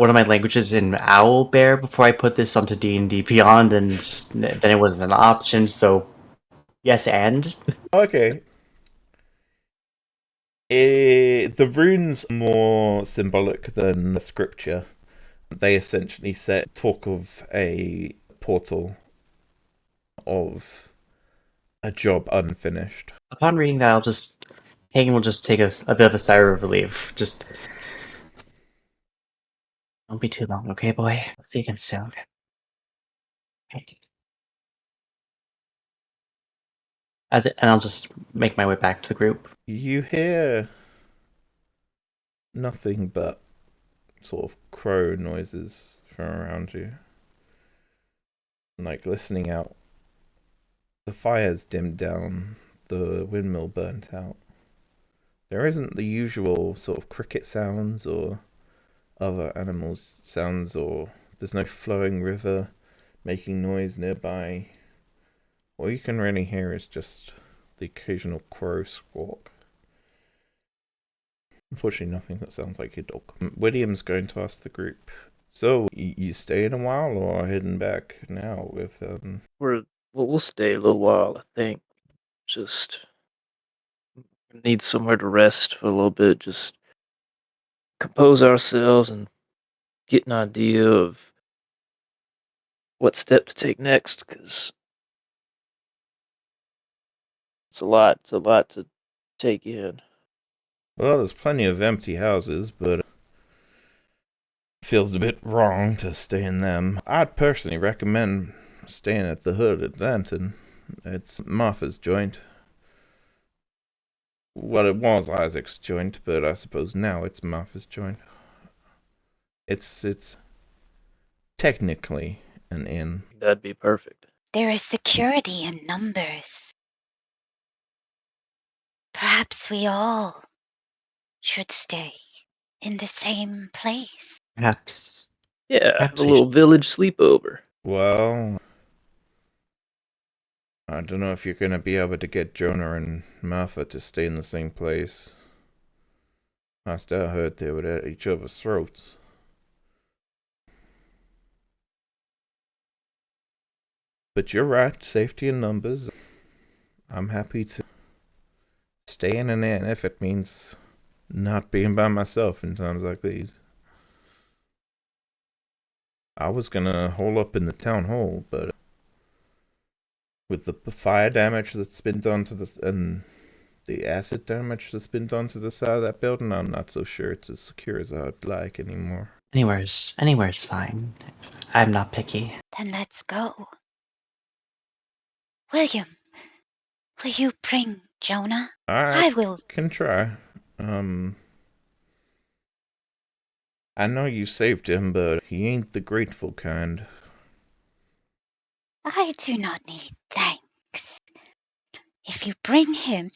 of my languages in Owl Bear before I put this onto D&D Beyond, and then it wasn't an option. So yes, and Okay. The runes are more symbolic than the scripture. They essentially talk of a portal of a job unfinished. upon reading that, Hagen will just take a bit of a sigh of relief. Just don't be too long, okay, boy? I'll see you again soon. Right. And I'll just make my way back to the group. You hear nothing but sort of crow noises from around you. Like listening out. The fire's dimmed down, the windmill burnt out. There isn't the usual sort of cricket sounds or other animals' sounds, or there's no flowing river making noise nearby. All you can really hear is just the occasional crow squawk. Unfortunately, nothing that sounds like your dog. William's going to ask the group, so you staying a while or heading back now with we'll stay a little while, I think. Just need somewhere to rest for a little bit, just compose ourselves and get an idea of what step to take next, because it's a lot. It's a lot to take in. Well, there's plenty of empty houses, but it feels a bit wrong to stay in them. I'd personally recommend staying at the Hood at Lantern. It's Martha's joint. Well, it was Isaac's joint, but I suppose now it's Martha's joint. It's technically an inn. That'd be perfect. There is security in numbers. Perhaps we all should stay in the same place. Perhaps Yeah, have perhaps a we little village sleepover. Well, I don't know if you're going to be able to get Jonah and Martha to stay in the same place. Last I heard, they were at each other's throats. But you're right, safety in numbers. I'm happy to stay in an inn if it means not being by myself in times like these. I was gonna hole up in the town hall, but with the fire damage that's been done to the and the acid damage that's been done to the side of that building, I'm not so sure it's as secure as I'd like anymore. anywhere's fine. I'm not picky. Then let's go. William, will you bring Jonah? I I will. can try. I know you saved him, but he ain't the grateful kind. I do not need thanks. If you bring him,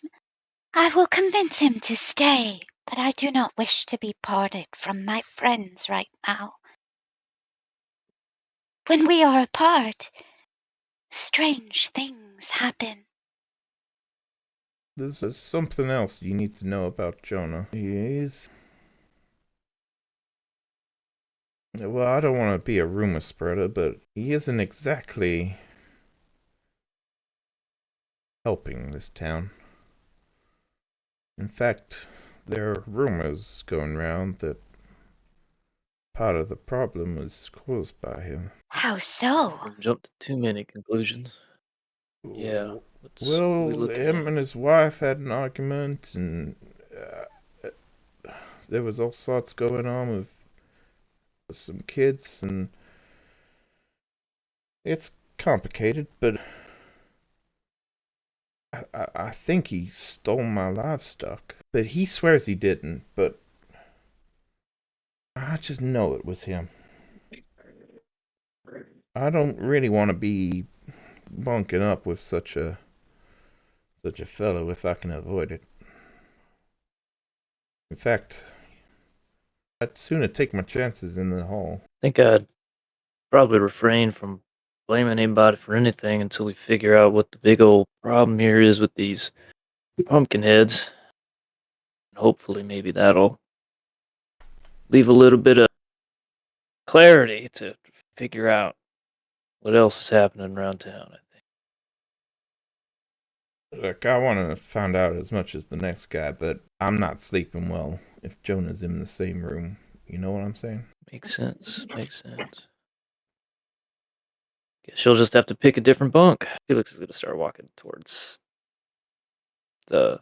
I will convince him to stay, but I do not wish to be parted from my friends right now. When we are apart, strange things happen. There's something else you need to know about Jonah. Well, I don't want to be a rumor spreader, but he isn't exactly helping this town. In fact, there are rumors going round that part of the problem was caused by him. How so? Don't jump to too many conclusions. Yeah. What are we Well, looking him at? and his wife had an argument, and there was all sorts going on with some kids, and it's complicated, but I think he stole my livestock. But he swears he didn't, but I just know it was him. I don't really want to be bunking up with such a fellow if I can avoid it. In fact, I'd sooner take my chances in the hall. I think I'd probably refrain from blaming anybody for anything until we figure out what the big old problem here is with these pumpkin heads. Hopefully, maybe that'll leave a little bit of clarity to figure out what else is happening around town, I think. Look, I want to find out as much as the next guy, but I'm not sleeping well if Jonah's in the same room. You know what I'm saying? Makes sense. Makes sense. Guess she'll just have to pick a different bunk. Felix is going to start walking towards the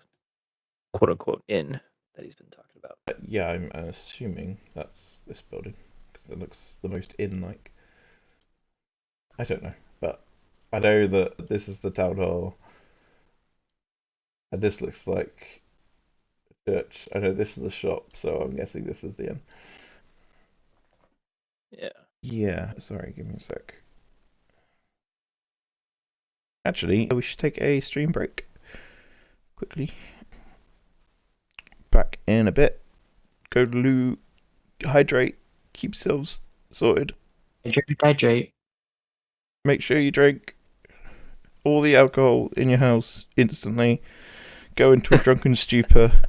quote unquote inn that he's been talking about. Yeah, I'm assuming that's this building because it looks the most inn-like. I don't know, but I know that this is the town hall, and this looks like a church. I know this is the shop, so I'm guessing this is the inn. Yeah. Yeah, sorry, give me a sec. Actually, we should take a stream break quickly. Back in a bit. Go to loo, hydrate, keep yourselves sorted. Hydrate. Make sure you drink all the alcohol in your house instantly. Go into a drunken stupor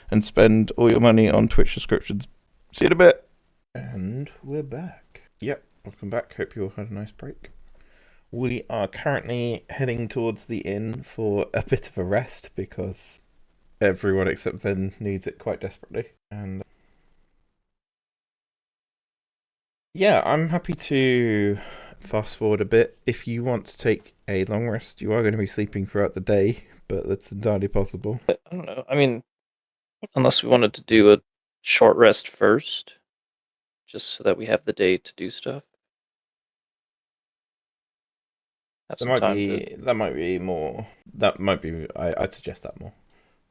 and spend all your money on Twitch subscriptions. See you in a bit. And we're back. Yep, welcome back. Hope you all had a nice break. We are currently heading towards the inn for a bit of a rest because everyone except Vin needs it quite desperately. And yeah, I'm happy to fast forward a bit. If you want to take a long rest, you are going to be sleeping throughout the day, but that's entirely possible. I don't know. I mean, unless we wanted to do a short rest first, just so that we have the day to do stuff. Have some time to. That might be more. That might be. I'd suggest that more.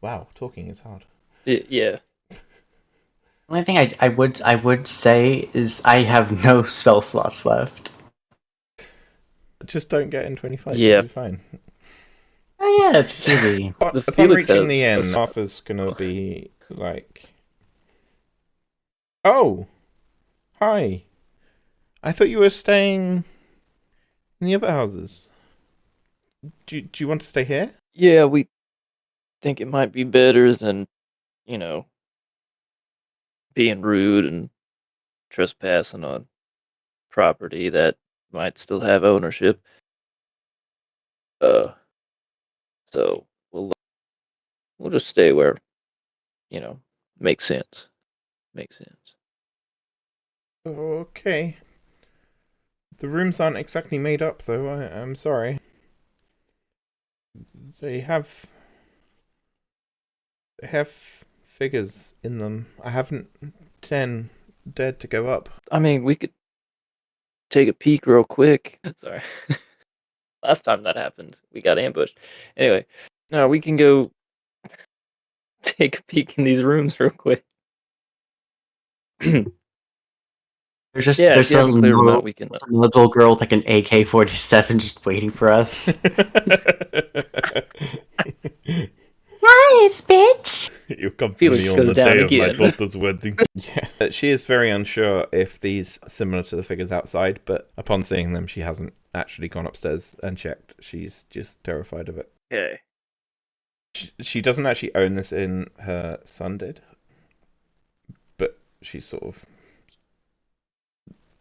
Wow, talking is hard. Yeah. The only thing I would say is I have no spell slots left. Just don't get in 25. Yeah. You'll be fine. Oh yeah, it's easy. The Upon Felix reaching the has end, a- Arthur's gonna be like, "Oh, hi! I thought you were staying in the other houses. Do you want to stay here?" Yeah, we think it might be better than, being rude and trespassing on property that might still have ownership. So we'll just stay where, makes sense. Makes sense. Okay. The rooms aren't exactly made up, though. I'm sorry. They have figures in them. I haven't dared to go up. I mean, we could take a peek real quick. Sorry. Last time that happened, we got ambushed. Anyway, no, we can go take a peek in these rooms real quick. If you haven't cleared them out, we can. a little girl with like an AK-47 just waiting for us. Nice, bitch. You come to Felix me on goes the down day of my again. daughter's wedding. Yeah, she is very unsure if these are similar to the figures outside, but upon seeing them, she hasn't actually gone upstairs and checked. She's just terrified of it. Okay. She doesn't actually own this in, her son did, but she's sort of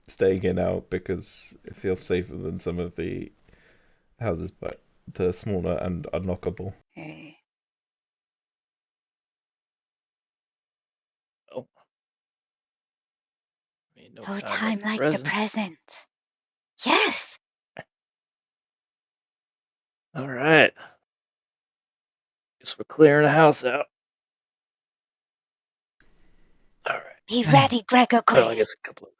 staying here now because it feels safer than some of the houses, but they're smaller and unlockable. Okay. Oh. I mean, no No time time like like the the present. present. Yes. All right. Guess we're clearing the house out. All right. Be ready, Well, I Gregory. guess a couple of.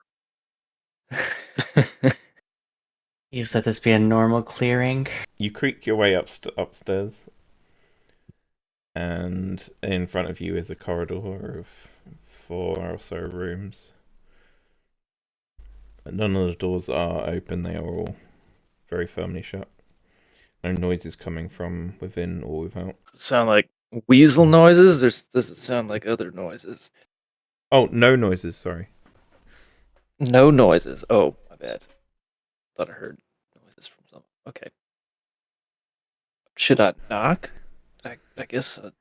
You said this be a normal clearing? You creak your way upstairs, and in front of you is a corridor of 4 or so rooms. None of the doors are open, they are all very firmly shut. No noises coming from within or without. Does it sound like weasel noises, or does it sound like other noises? Oh, no noises, sorry. No noises. Oh, my bad. Thought I heard noises from someone. Okay. Should I knock? I guess I'd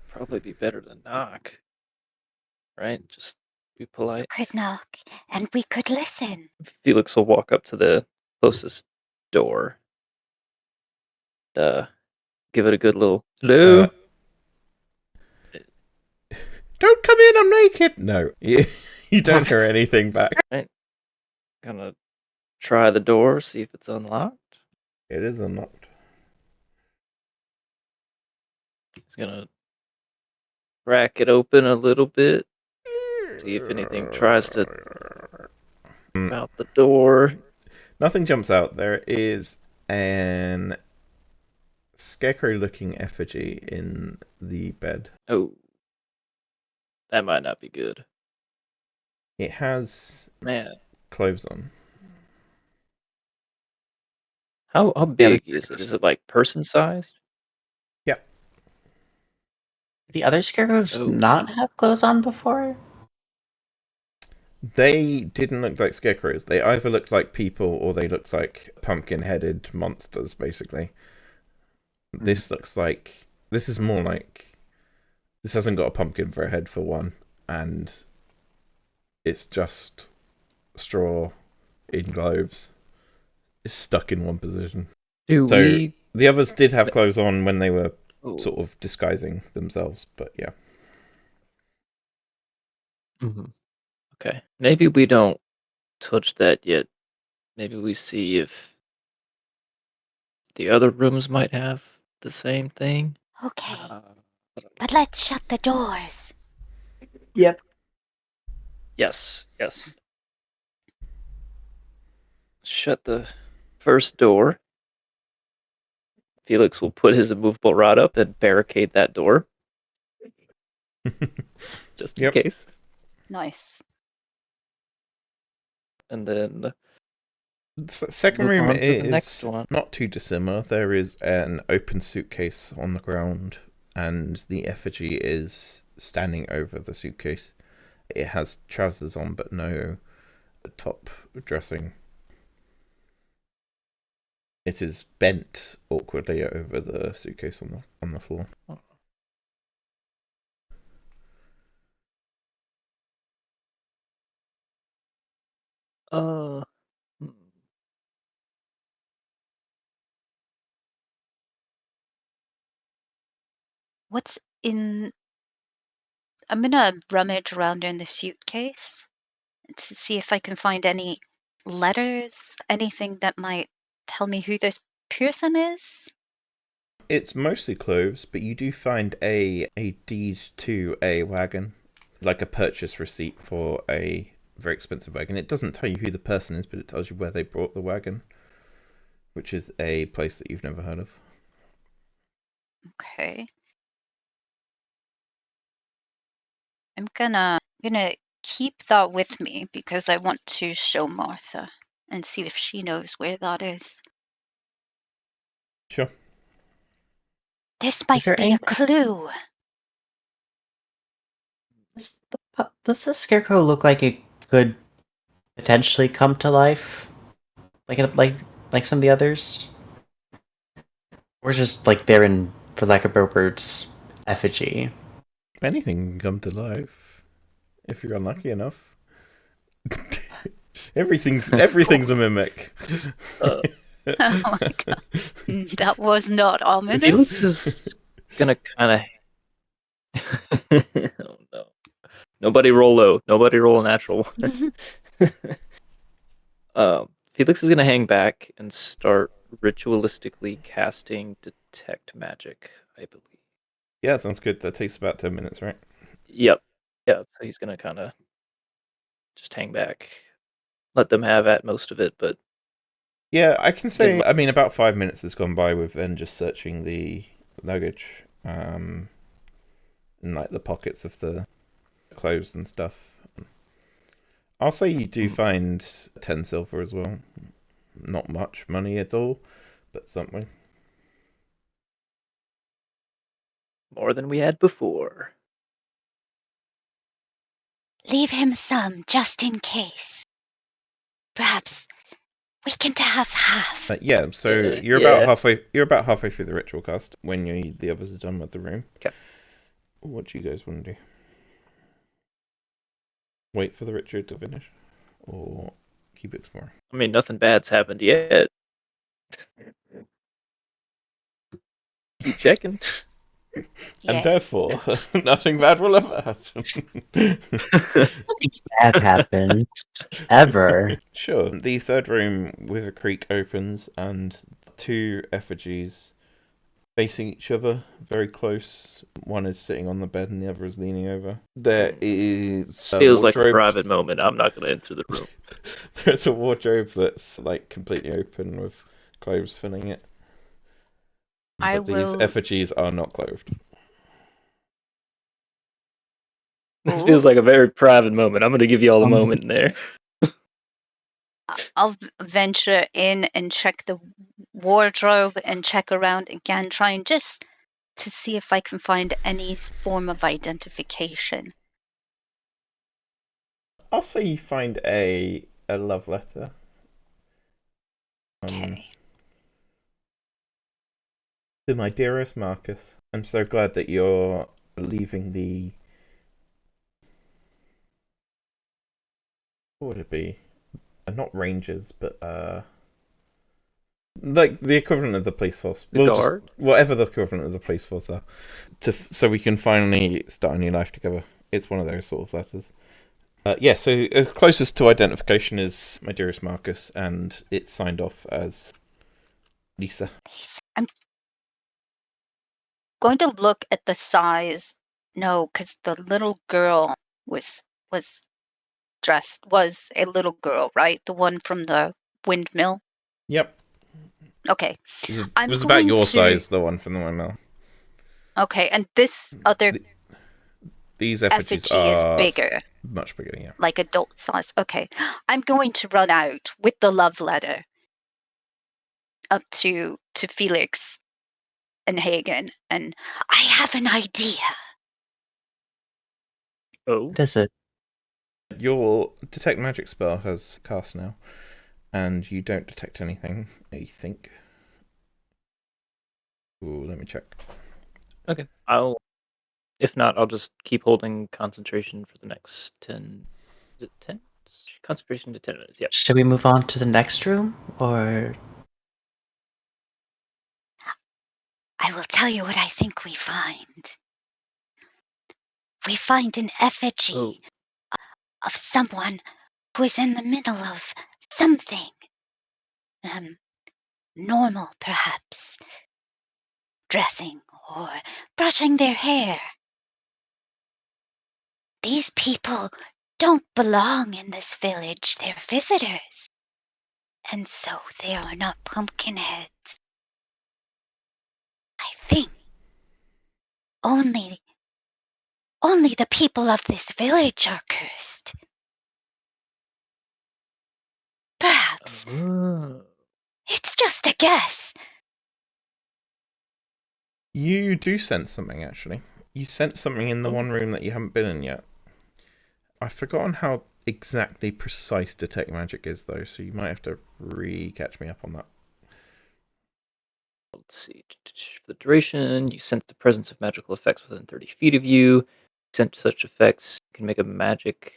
probably be better to knock. Right? Just be You polite. could knock, and we could listen. Felix will walk up to the closest door. Give it a good little hello. Don't come in, I'm naked! No, you don't hear anything back. Right. Gonna try the door, see if it's unlocked. It is unlocked. He's gonna crack it open a little bit. See if anything tries to out the door. Nothing jumps out. There is an scarecrow-looking effigy in the bed. Oh. That might not be good. It has Man. clothes on. How big is it? Is it like person sized? Yeah. The other scarecrows Oh. not have clothes on before? They didn't look like scarecrows. They either looked like people or they looked like pumpkin-headed monsters, basically. This looks like... This is more like... This hasn't got a pumpkin for a head, for one. And it's just straw in globes. It's stuck in one position. The others did have clothes on when they were sort of disguising themselves, but yeah. Mm-hmm. Okay. Maybe we don't touch that yet. Maybe we see if the other rooms might have the same thing. Okay. But let's shut the doors. Yep. Yes. Shut the first door. Felix will put his immovable rod up and barricade that door. Just in case. Nice. And then Second move room on to the is next one. not too dissimilar. There is an open suitcase on the ground, and the effigy is standing over the suitcase. It has trousers on, but no top dressing. It is bent awkwardly over the suitcase on the floor. Hmm. What's in... I'm gonna rummage around in the suitcase to see if I can find any letters, anything that might tell me who this person is. It's mostly clothes, but you do find a deed to a wagon, like a purchase receipt for a very expensive wagon. It doesn't tell you who the person is, but it tells you where they brought the wagon, which is a place that you've never heard of. Okay. I'm gonna keep that with me because I want to show Martha and see if she knows where that is. Sure. This might there be a clue. Does the scarecrow look like it could potentially come to life, like some of the others, or just like they're in, for lack of better words, effigy? Anything can come to life if you're unlucky enough. Everything's a mimic. Uh, Oh my god. That was not ominous. Felix is gonna kind of. Oh no! Nobody roll low. Nobody roll a natural one. Felix is gonna hang back and start ritualistically casting detect magic. I believe. Yeah, sounds good. That takes about 10 minutes, right? Yep. Yeah. So he's gonna kind of just hang back, let them have at most of it, but Yeah, I can say, I mean, about 5 minutes has gone by with then just searching the luggage, in like the pockets of the clothes and stuff. I'll say you do find 10 silver as well. Not much money at all, but something. more than we had before. Leave him some just in case. Perhaps we can have half. Yeah, so Yeah, you're yeah. about halfway through the ritual cast when the others are done with the room. Okay. What do you guys want to do? Wait for the ritual to finish, or keep exploring? I mean, nothing bad's happened yet. Keep checking. And Yeah. therefore, nothing bad will ever happen. That happened ever. Sure. The third room with a creak opens, and two effigies facing each other, very close. One is sitting on the bed, and the other is leaning over. There is a Feels like a wardrobe. private moment. I'm not going to enter the room. There's a wardrobe that's like completely open with clothes filling it. But these effigies are not clothed. This feels like a very private moment. I'm going to give you all a moment in there. I'll venture in and check the wardrobe and check around again, trying just to see if I can find any form of identification. I'll say you find a love letter. Okay. To my dearest Marcus, I'm so glad that you're leaving the... What would it be? Not rangers, but like the equivalent of the police force. Guard? Just whatever the equivalent of the police force are, so we can finally start a new life together. It's one of those sort of letters. Yeah, so closest to identification is my dearest Marcus, and it's signed off as Lisa. I'm going to look at the size. No, because the little girl was a little girl, right? The one from the windmill. Yep. Okay. It was about your size, the one from the windmill. Okay, and this other these effigies effigy is are bigger. Much bigger, yeah. Like adult size. Okay. I'm going to run out with the love letter up to Felix and Hagen, and I have an idea. Oh. Does it? Your detect magic spell has cast now, and you don't detect anything, I think. Ooh, let me check. Okay. If not, I'll just keep holding concentration for the next 10. Is it 10? Concentration to 10 minutes, yeah. Should we move on to the next room, or? I will tell you what I think we find. We find an effigy of someone who is in the middle of something. Normal, perhaps. Dressing or brushing their hair. These people don't belong in this village. They're visitors. And so they are not pumpkinheads. I think only only the people of this village are cursed. Perhaps. Oh. It's just a guess. You do sense something, actually. You sense something in the one room that you haven't been in yet. I've forgotten how exactly precise Detect Magic is, though, so you might have to catch me up on that. Let's see. For the duration, you sense the presence of magical effects within 30 feet of you. Sense such effects, you can make a magic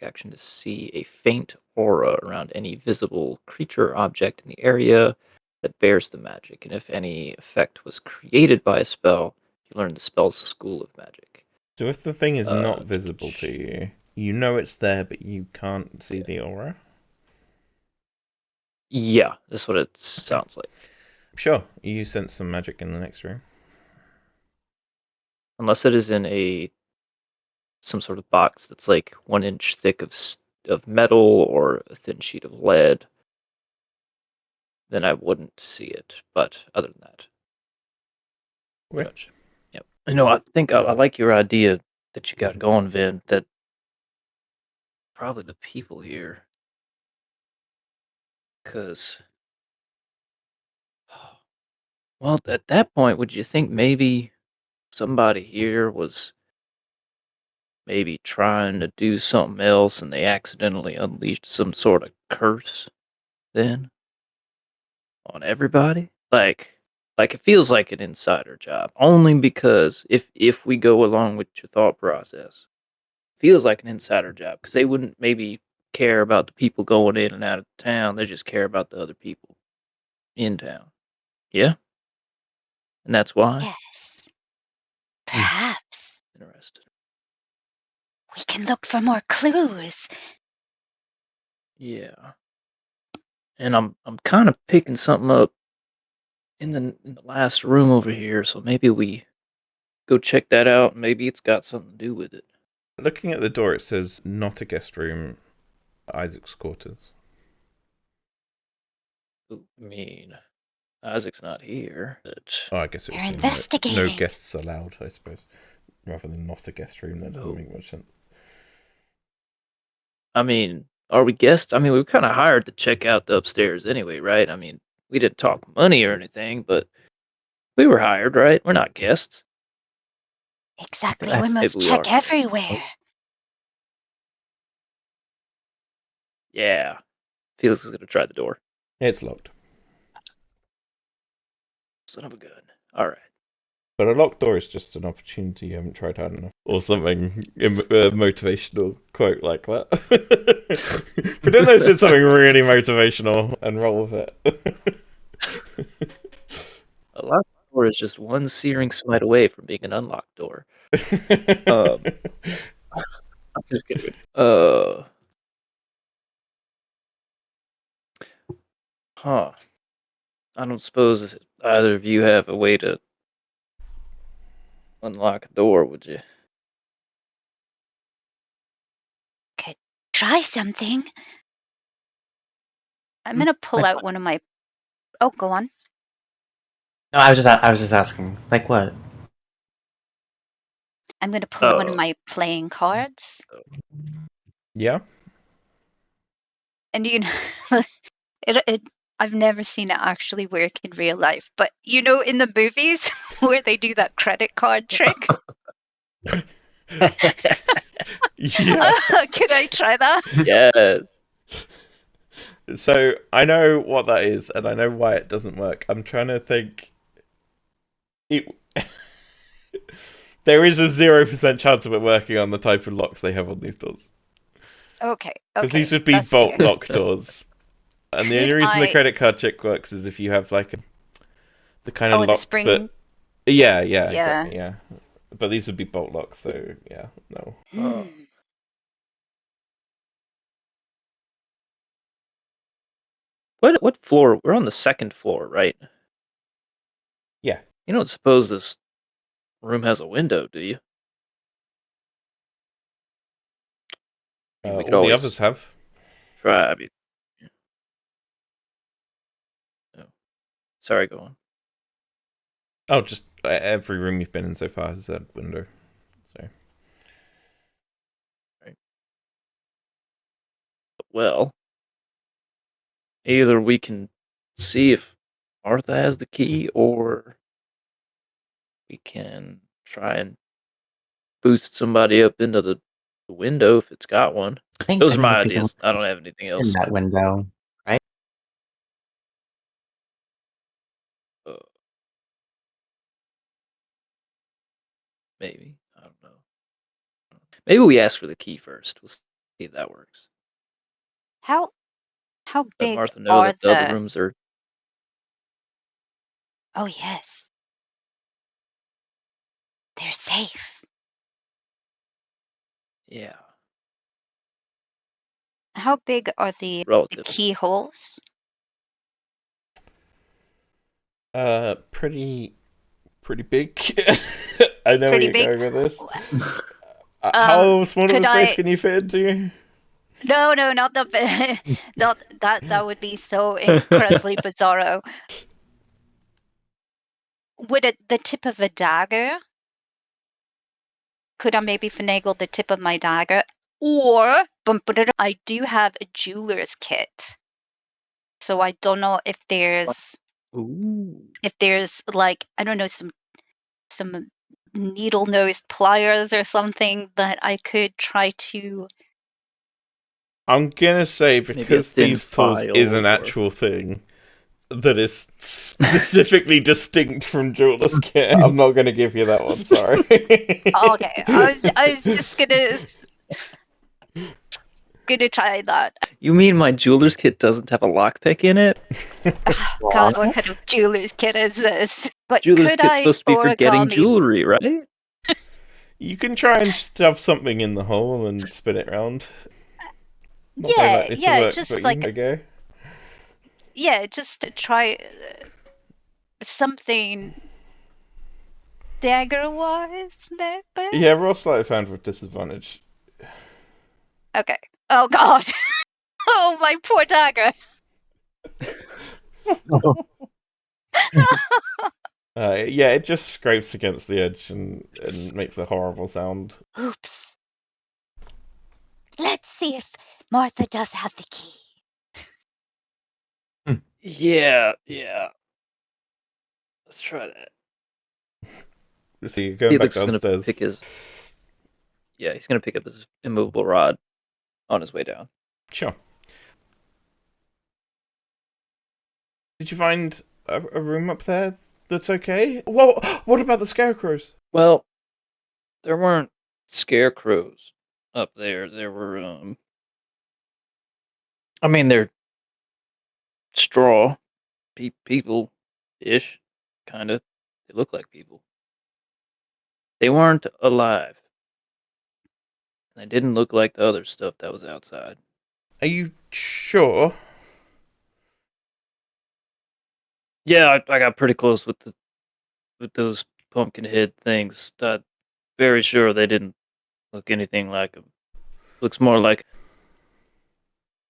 action to see a faint aura around any visible creature or object in the area that bears the magic. And if any effect was created by a spell, you learn the spell's school of magic. So if the thing is not visible to you, you know it's there, but you can't see the aura? Yeah, that's what it sounds like. Sure, you sense some magic in the next room. Unless it is in some sort of box that's like 1 inch thick of metal or a thin sheet of lead, then I wouldn't see it. But other than that, Okay. gotcha. Yep. I think I like your idea that you got going, Vin. That probably the people here, because well, at that point, would you think maybe somebody here was maybe trying to do something else and they accidentally unleashed some sort of curse then on everybody? Like it feels like an insider job only because if we go along with your thought process, feels like an insider job because they wouldn't maybe care about the people going in and out of town. They just care about the other people in town. Yeah, and that's why. Yes. Perhaps. Interested. We can look for more clues. Yeah, and I'm kind of picking something up in the last room over here, so maybe we go check that out. Maybe it's got something to do with it. Looking at the door, it says, not a guest room, Isaac's quarters. I mean, Isaac's not here. But Oh, I guess it We're was no investigating. guests allowed, I suppose. Rather than not a guest room, that doesn't make much sense. I mean, are we guests? I mean, we were kind of hired to check out the upstairs anyway, right? I mean, we didn't talk money or anything, but we were hired, right? We're not guests. Exactly. I- We Maybe must we are check guests. everywhere. Yeah. Felix is going to try the door. It's locked. Son of a gun. All right. But a locked door is just an opportunity you haven't tried hard enough. Or something, motivational quote like that. Pretend I said something really motivational and roll with it. A locked door is just one searing smite away from being an unlocked door. I'm just kidding. Huh. I don't suppose either of you have a way to unlock a door, would you? Could try something. I'm gonna pull out one of my. Oh, go on. No, I was just asking. Like what? I'm gonna pull one of my playing cards, Yeah? and it. I've never seen it actually work in real life, but in the movies where they do that credit card trick. Yeah. Could I try that? Yes. So I know what that is, and I know why it doesn't work. I'm trying to think. There is a 0% chance of it working on the type of locks they have on these doors. Okay. Because these would be that's bolt fair. lock doors. And the only Could reason the I- credit card trick works is if you have like the kind of Oh, the lock spring. that. Yeah, Yeah. exactly, yeah. But these would be bolt locks, so yeah, no. Oh. What floor? We're on the second floor, right? Yeah. You don't suppose this room has a window, do you? I mean, we could All the always others have. try. I mean, oh, sorry, go on. Oh, just every room you've been in so far has a window. So Well, either we can see if Martha has the key, or we can try and boost somebody up into the window if it's got one. I think Those are my anyone can ideas. I don't have anything in else. that window, right? Uh, maybe. I don't know. Maybe we ask for the key first. We'll see if that works. How Let big Martha know are that the other the? rooms are. Oh yes, they're safe. Yeah, How big are the relatively. keyholes? Pretty big. I know where Pretty you're big. going with this. Um, How small of could a space I? can you fit into? No, no, not the. Not that. That would be so incredibly bizarro. Would it the tip of a dagger? Could I maybe finagle the tip of my dagger? Or I do have a jeweler's kit, so I don't know if Ooh. there's like I don't know some needle nosed pliers or something that I could try to. I'm gonna say Maybe a because thin thieves' tools is an file, or actual thing that is specifically distinct from jeweler's kit. I'm not gonna give you that one. Sorry. Okay, I was just gonna try that. you mean my jeweler's kit doesn't have a lockpick in it? God, what kind of jeweler's kit is this? But Jeweler's could kit's I supposed to be for getting origami? jewelry, right? You can try and stuff something in the hole and spin it around. Not very Yeah, likely to yeah, work, just but you can go. just to try something dagger wise, maybe. Yeah, roll sleight of hand with disadvantage. Okay. Oh God. Oh my poor dagger. Yeah, it just scrapes against the edge and makes a horrible sound. Oops. Let's see if Martha does have the key. Yeah. Let's try that. So you're going back Felix is gonna downstairs. pick his. Yeah, he's gonna pick up his immovable rod on his way down. Sure. Did you find a room up there that's okay? Well, what about the scarecrows? Well, there weren't scarecrows up there. There were, I mean, they're straw people-ish, kind of. They look like people. They weren't alive. They didn't look like the other stuff that was outside. Are you sure? Yeah, I got pretty close with those pumpkin head things. Very sure they didn't look anything like them. Looks more like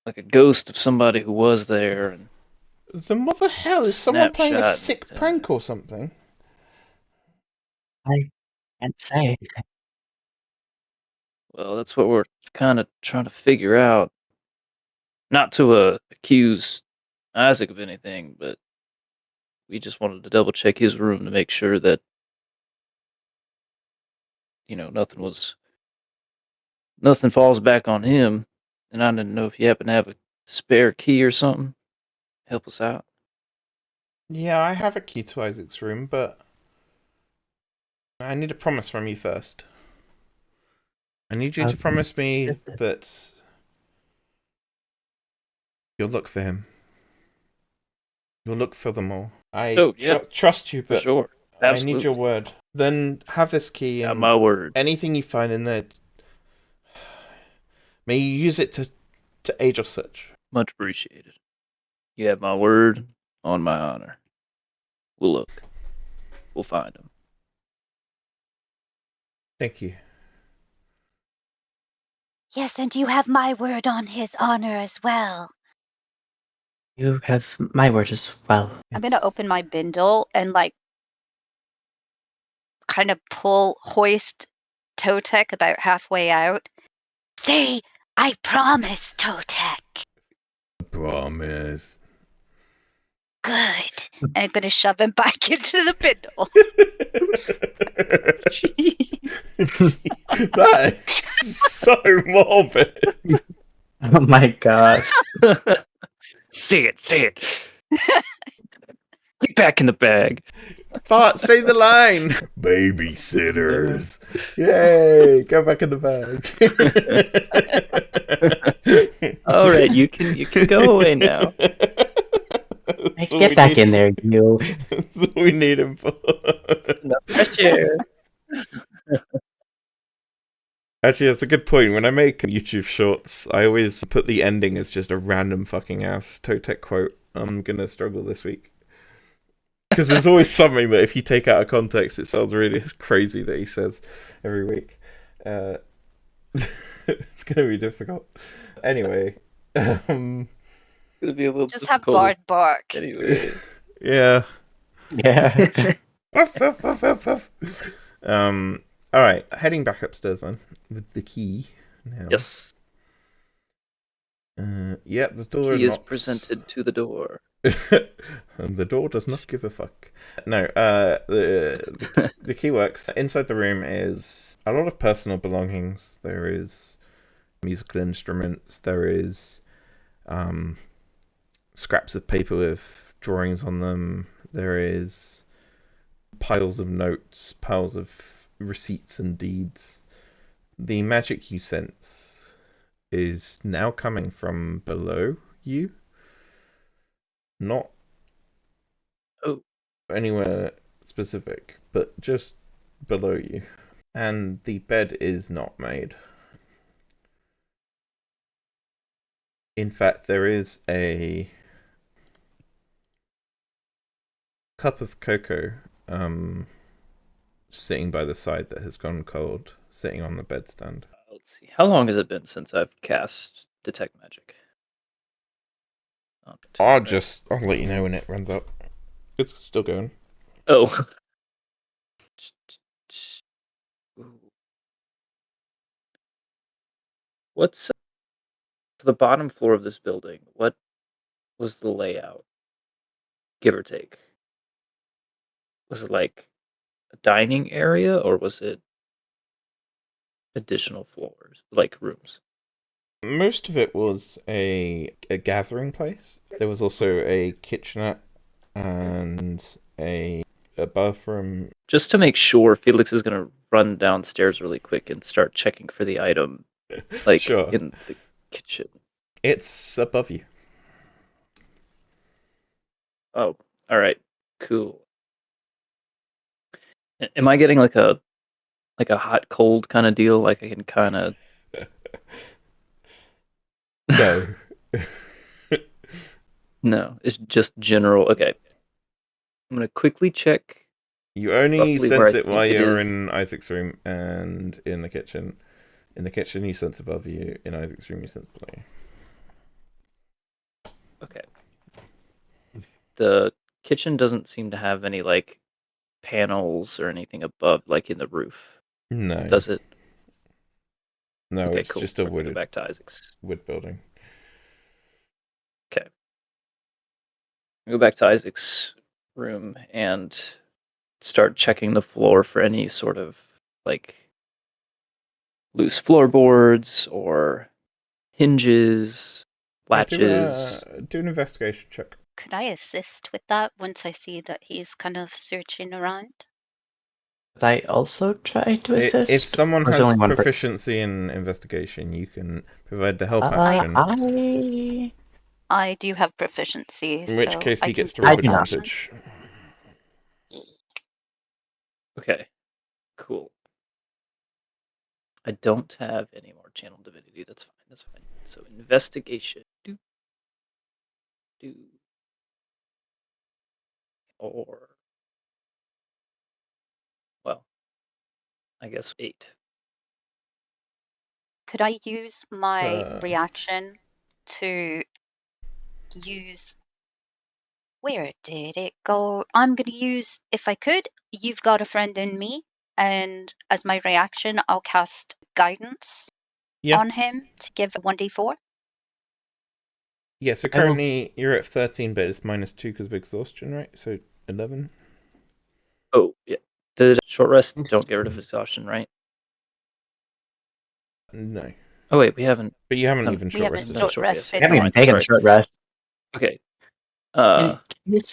a ghost of somebody who was there. And Then what the hell? Is someone playing a snapshot. sick prank or something? I can't say. Well, that's what we're kind of trying to figure out. Not to accuse Isaac of anything, but we just wanted to double check his room to make sure that nothing falls back on him. And I didn't know if you happen to have a spare key or something. Help us out. Yeah, I have a key to Isaac's room, but I need a promise from you first. I need you to promise me that you'll look for him. You'll look for them all. I trust you, For but sure. I need Absolutely. your word. Then have this key Got and my word. anything you find in there, may you use it to aid your search. Much appreciated. You have my word on my honor. We'll look. We'll find him. Thank you. Yes, and you have my word on his honor as well. You have my word as well. I'm gonna open my bindle and like kind of hoist toe tech about halfway out. Say, I promise, Totek. Promise. Good. And I'm going to shove him back into the bindle. That is so morbid. Oh my gosh. Say it. Get back in the bag. Bart, say the line. Babysitters. Yay! Go back in the bag. All right, you can go away now. Hey, get back in there, you. That's all we need him for. Enough fresh air. Actually, that's a good point. When I make YouTube shorts, I always put the ending as just a random fucking ass Totek quote. I'm gonna struggle this week. Because there's always something that if you take out of context, it sounds really crazy that he says every week. It's gonna be difficult. Anyway. It's gonna be a little Just have difficult. Bard bark. Anyway. Yeah. Yeah. Wuff, wuff, wuff, wuff, wuff. All right, heading back upstairs then with the key. Now. Yes. Yeah, the door Key is knocks. presented to the door. And the door does not give a fuck. No, the key works. Inside the room is a lot of personal belongings. There is musical instruments. There is scraps of paper with drawings on them. There is piles of notes, piles of receipts and deeds. The magic you sense is now coming from below you. Not anywhere specific, but just below you. And the bed is not made. In fact, there is a cup of cocoa sitting by the side that has gone cold, sitting on the bedstand. Let's see. How long has it been since I've cast Detect Magic? I'll let you know when it runs out. It's still going. Oh. What's the bottom floor of this building? What was the layout? Give or take. Was it like a dining area or was it additional floors, like rooms? Most of it was a gathering place. There was also a kitchenette and a bathroom. Just to make sure, Felix is going to run downstairs really quick and start checking for the item, like Sure. in the kitchen. It's above you. Oh, all right, cool. Am I getting like a hot cold kind of deal? Like I can kind of No. No, it's just general. Okay, I'm gonna quickly check. You only Roughly where sense I it while think it you're is. in Isaac's room and in the kitchen. In the kitchen, you sense above you. In Isaac's room, you sense below you. Okay. The kitchen doesn't seem to have any like panels or anything above, like in the roof. No. Does it? No, Okay, it's cool. just a We're gonna go back to Isaac's. wood building. Okay. Go back to Isaac's room and start checking the floor for any sort of like loose floorboards or hinges, latches. Do an investigation check. Could I assist with that once I see that he's kind of searching around? Could I also try to assist? If someone Or is has only one proficiency in investigation, you can provide the help action. I do have proficiency. In which so case, I he can gets to I roll do not. advantage. Okay, cool. I don't have any more channel divinity. That's fine. That's fine. So investigation. Do. Or. Well, I guess 8. Could I use my Uh. reaction to use... Where did it go? I'm going to use, if I could, You've Got a Friend in Me. And as my reaction, I'll cast Guidance Yeah. on him to give a 1d4? Yeah, so currently you're at 13, but it's -2 because of exhaustion, right? So 11. Oh, yeah. The short rest don't get rid of exhaustion, right? No. Oh, wait, we haven't. But you haven't Um, even We short haven't rested no, yet. short yes, rested yes, I haven't never even mind. taken a Sorry. short rest. Okay.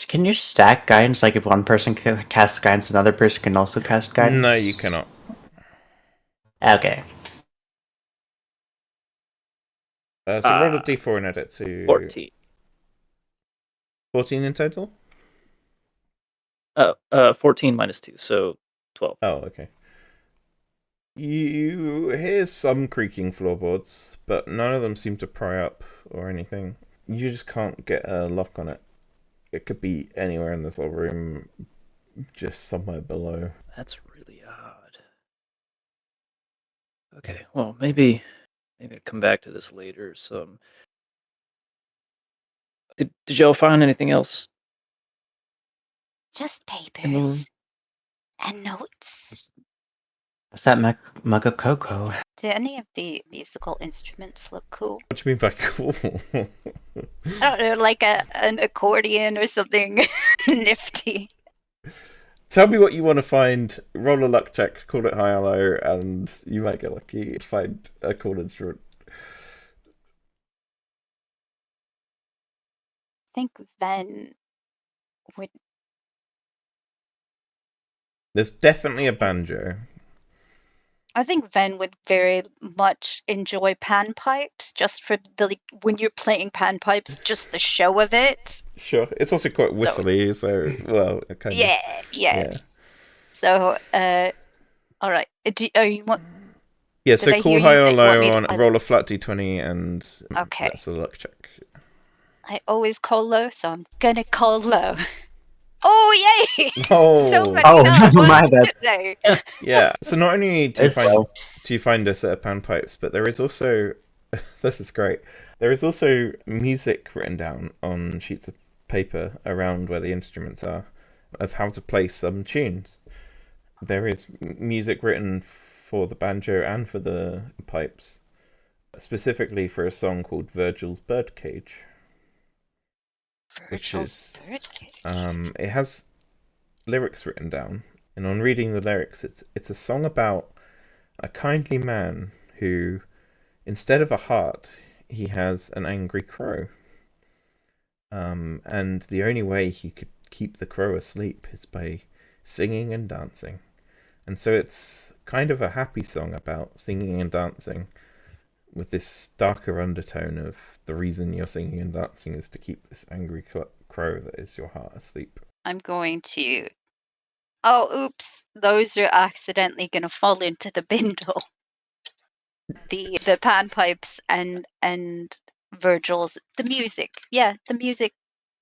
Can you stack guidance? Like if one person casts guidance, another person can also cast guidance? No, you cannot. Okay. So roll a d4 and add it to 14. 14 in total? 14 minus 2, so 12. Oh, okay. You hear some creaking floorboards, but none of them seem to pry up or anything. You just can't get a lock on it. It could be anywhere in this little room, just somewhere below. That's really odd. Okay, well, maybe I'll come back to this later. So, did y'all find anything else Just in the room? papers and notes. What's that mug of cocoa? Do any of the musical instruments look cool? What do you mean by cool? I don't know, like an accordion or something nifty. Tell me what you want to find. Roll a luck check, call it high or low, and you might get lucky and find a cool instrument. I think Ven would. There's definitely a banjo. I think Ven would very much enjoy panpipes, just for the when you're playing panpipes, just the show of it. Sure. It's also quite whistly, so well, kind of. Yeah. Yeah. So, all right. Are you want? Yeah, Did so I call hear high you? or You want low me on to? roll a flat d20 and Okay. that's a luck check. I always call low, so I'm gonna call low. Oh yay! So Oh. many Oh, nat my ones bad. today. Yeah. So not only do you It's find low. a set of panpipes, but there is also this is great. There is also music written down on sheets of paper around where the instruments are of how to play some tunes. There is music written for the banjo and for the pipes, specifically for a song called Virgil's Birdcage, which Virgil's is birdcage. it has lyrics written down, and on reading the lyrics, it's a song about a kindly man who, instead of a heart, he has an angry crow. And the only way he could keep the crow asleep is by singing and dancing. And so it's kind of a happy song about singing and dancing, with this darker undertone of the reason you're singing and dancing is to keep this angry crow that is your heart asleep. I'm going to. Oh, oops! Those are accidentally going to fall into the bindle. The panpipes and Virgil's the music. Yeah, the music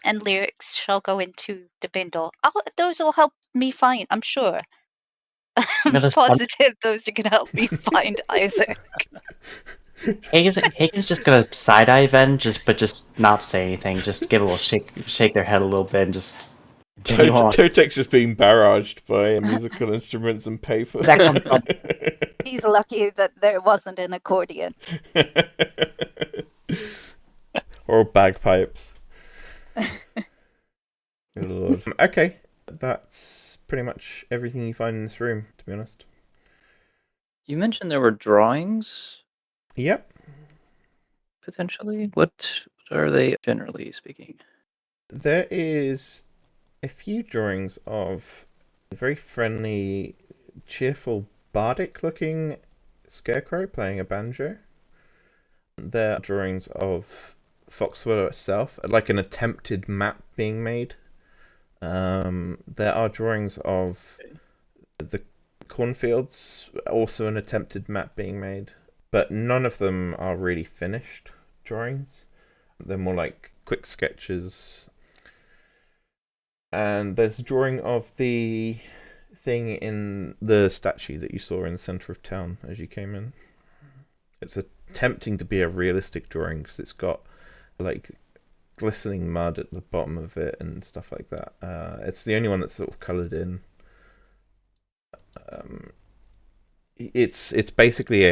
and lyrics shall go into the bindle. Those will help me find. I'm sure. I'm That is fun. positive those are going to help me find Isaac. Hagen's just gonna side eye Ven, but just not say anything. Just give a little shake their head a little bit, and just continue on. Totex is being barraged by musical instruments and paper. That comes from He's lucky that there wasn't an accordion. Or bagpipes. Good lord. Okay, that's pretty much everything you find in this room, to be honest. You mentioned there were drawings, Yep. potentially. What are they, generally speaking? There is a few drawings of a very friendly, cheerful, bardic-looking scarecrow playing a banjo. There are drawings of Foxwillow itself, like an attempted map being made. There are drawings of the cornfields, also an attempted map being made, but none of them are really finished drawings. They're more like quick sketches. And there's a drawing of the thing in the statue that you saw in the center of town as you came in. It's attempting to be a realistic drawing because it's got like glistening mud at the bottom of it and stuff like that. It's the only one that's sort of coloured in. It's basically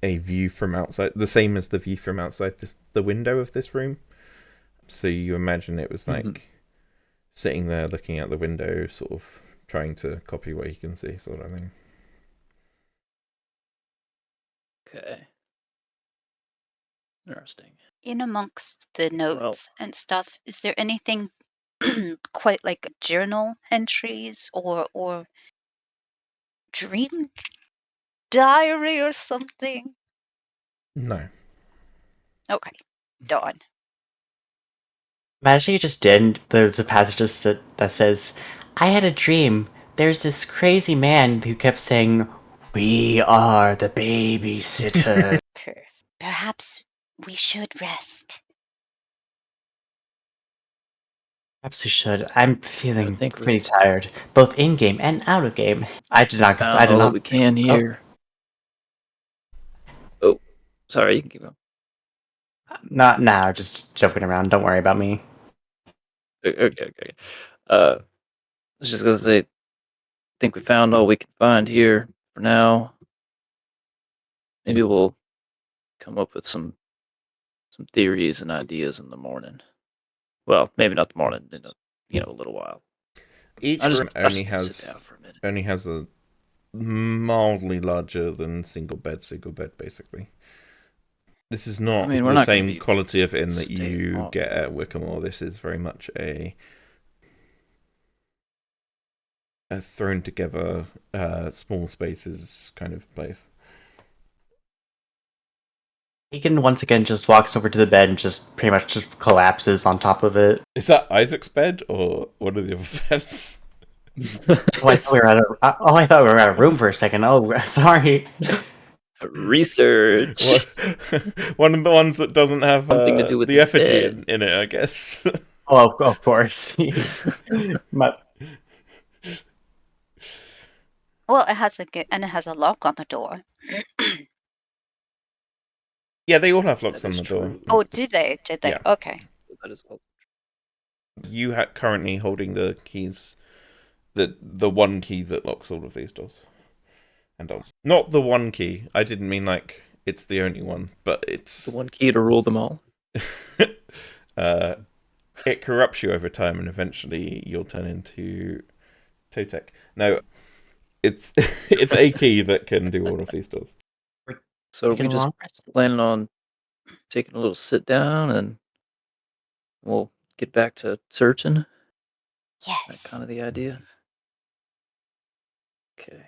a view from outside, the same as the view from outside the window of this room. So you imagine it was like sitting there looking out the window, sort of trying to copy what he can see, sort of thing. Okay. Interesting. In amongst the Well, notes and stuff, is there anything quite like journal entries or dream diary or something? No. Okay, darn. Imagine you just did. There's a passage that says, I had a dream. There's this crazy man who kept saying, We are the babysitter. Perhaps we should rest. Perhaps we should. I'm I feeling think pretty we tired, both in game and out of game. I did not. found I did all that not. we can Oh, here. Oh, sorry, you can keep going. not now. Just joking around. Don't worry about me. Okay. I was just gonna say, I think we found all we can find here for now. Maybe we'll come up with some theories and ideas in the morning. Well, maybe not the morning, in a little while. Each I just, room I just want to sit down for a minute. only has a mildly larger than single bed, basically. This is not I mean, we're the not gonna same be quality of inn that staying you long. get at Wickamore. This is very much a thrown together small spaces kind of place. Deacon once again just walks over to the bed and just pretty much just collapses on top of it. Is that Isaac's bed or one of the other beds? Oh, I thought we were out of room for a second. Oh, sorry. Research. One of the ones that doesn't have Something to do with the his effigy bed. in it, I guess. Oh, of course. But Well, it has and it has a lock on the door. Yeah, they all have locks That on is the door. true. Oh, did they? Did they? Yeah. Okay. That is all. You currently holding the keys, the one key that locks all of these doors and doors. Not the one key. I didn't mean like it's the only one, but it's The one key to rule them all. it corrupts you over time, and eventually you'll turn into Totek. No, it's it's a key that can do all of these doors. So taking we a just long rest. planning on taking a little sit down and we'll get back to searching. That Yes. kind of the idea. Okay.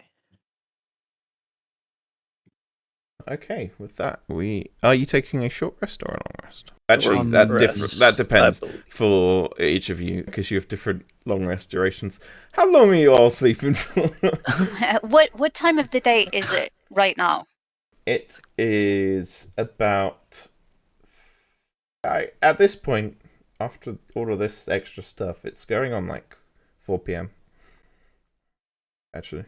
Okay, with that, are you taking a short rest or a long rest? Actually, Long that I depends believe. for each of you because you have different long rest durations. How long are you all sleeping for? What time of the day is it right now? It is about at this point, after all of this extra stuff, it's going on like 4 p.m. Actually,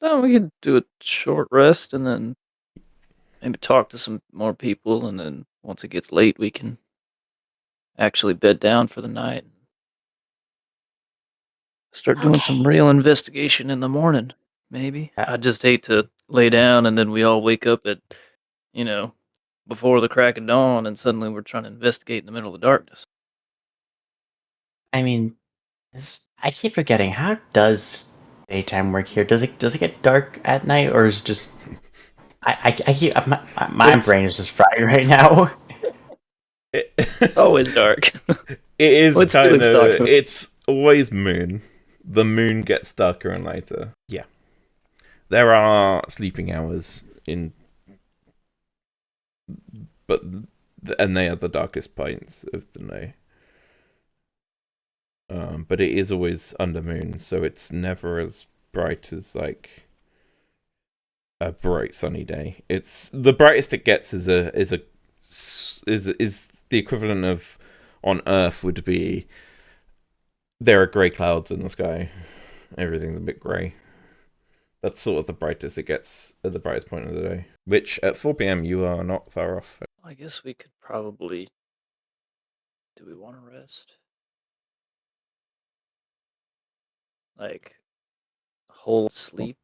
Oh, we could do a short rest and then maybe talk to some more people, and then once it gets late, we can actually bed down for the night. Start doing some Okay. real investigation in the morning, maybe. I just Yes. hate to lay down and then we all wake up at, you know, before the crack of dawn and suddenly we're trying to investigate in the middle of the darkness. I mean, I keep forgetting. How does daytime work here? Does it get dark at night, or is it just I keep my It's- brain is just fried right now. It's always dark. It is Well, it's kind Felix of. talking. It's always moon. The moon gets darker and lighter. Yeah, there are sleeping hours in, but and they are the darkest points of the day. But it is always under moon, so it's never as bright as like a bright sunny day. It's the brightest it gets is the equivalent of on Earth would be there are grey clouds in the sky. Everything's a bit grey. That's sort of the brightest it gets at the brightest point of the day. Which at 4 p.m. you are not far off. I guess we could probably. Do we want to rest? Like, whole sleep?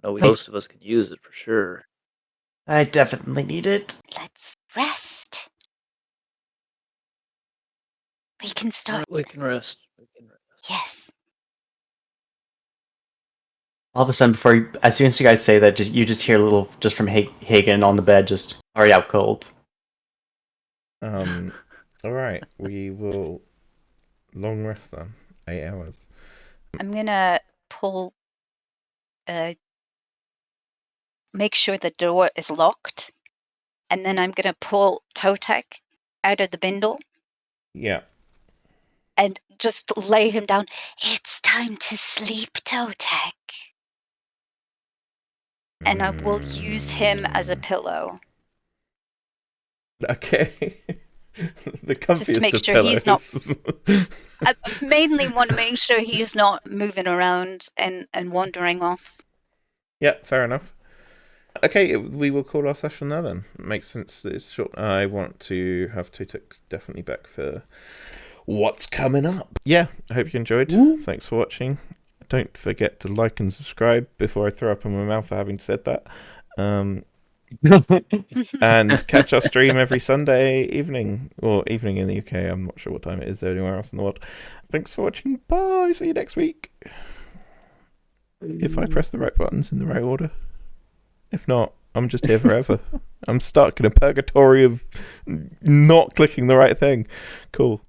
No, most of us could use it for sure. I definitely need it. Let's rest. We can start. We can rest. Yes. All of a sudden, as soon as you guys say that, you just hear a little, just from Hagen on the bed, just already out cold. Alright, we will long rest then. 8 hours. I'm gonna pull. Make sure the door is locked, and then I'm gonna pull Totek out of the bindle. Yeah. And just lay him down. It's time to sleep, Totek. And I will use him as a pillow. Okay. The comfiest Just to make of sure pillows. he's not. I mainly want to make sure he's not moving around and wandering off. Yeah, fair enough. Okay, we will call our session now then. Makes sense that it's short. I want to have Tutuk definitely back for what's coming up. Yeah, I hope you enjoyed. Woo. Thanks for watching. Don't forget to like and subscribe before I throw up in my mouth for having said that. And catch our stream every Sunday evening, or evening in the UK. I'm not sure what time it is anywhere else in the world. Thanks for watching. Bye. See you next week. If I press the right buttons in the right order. If not, I'm just here forever. I'm stuck in a purgatory of not clicking the right thing. Cool.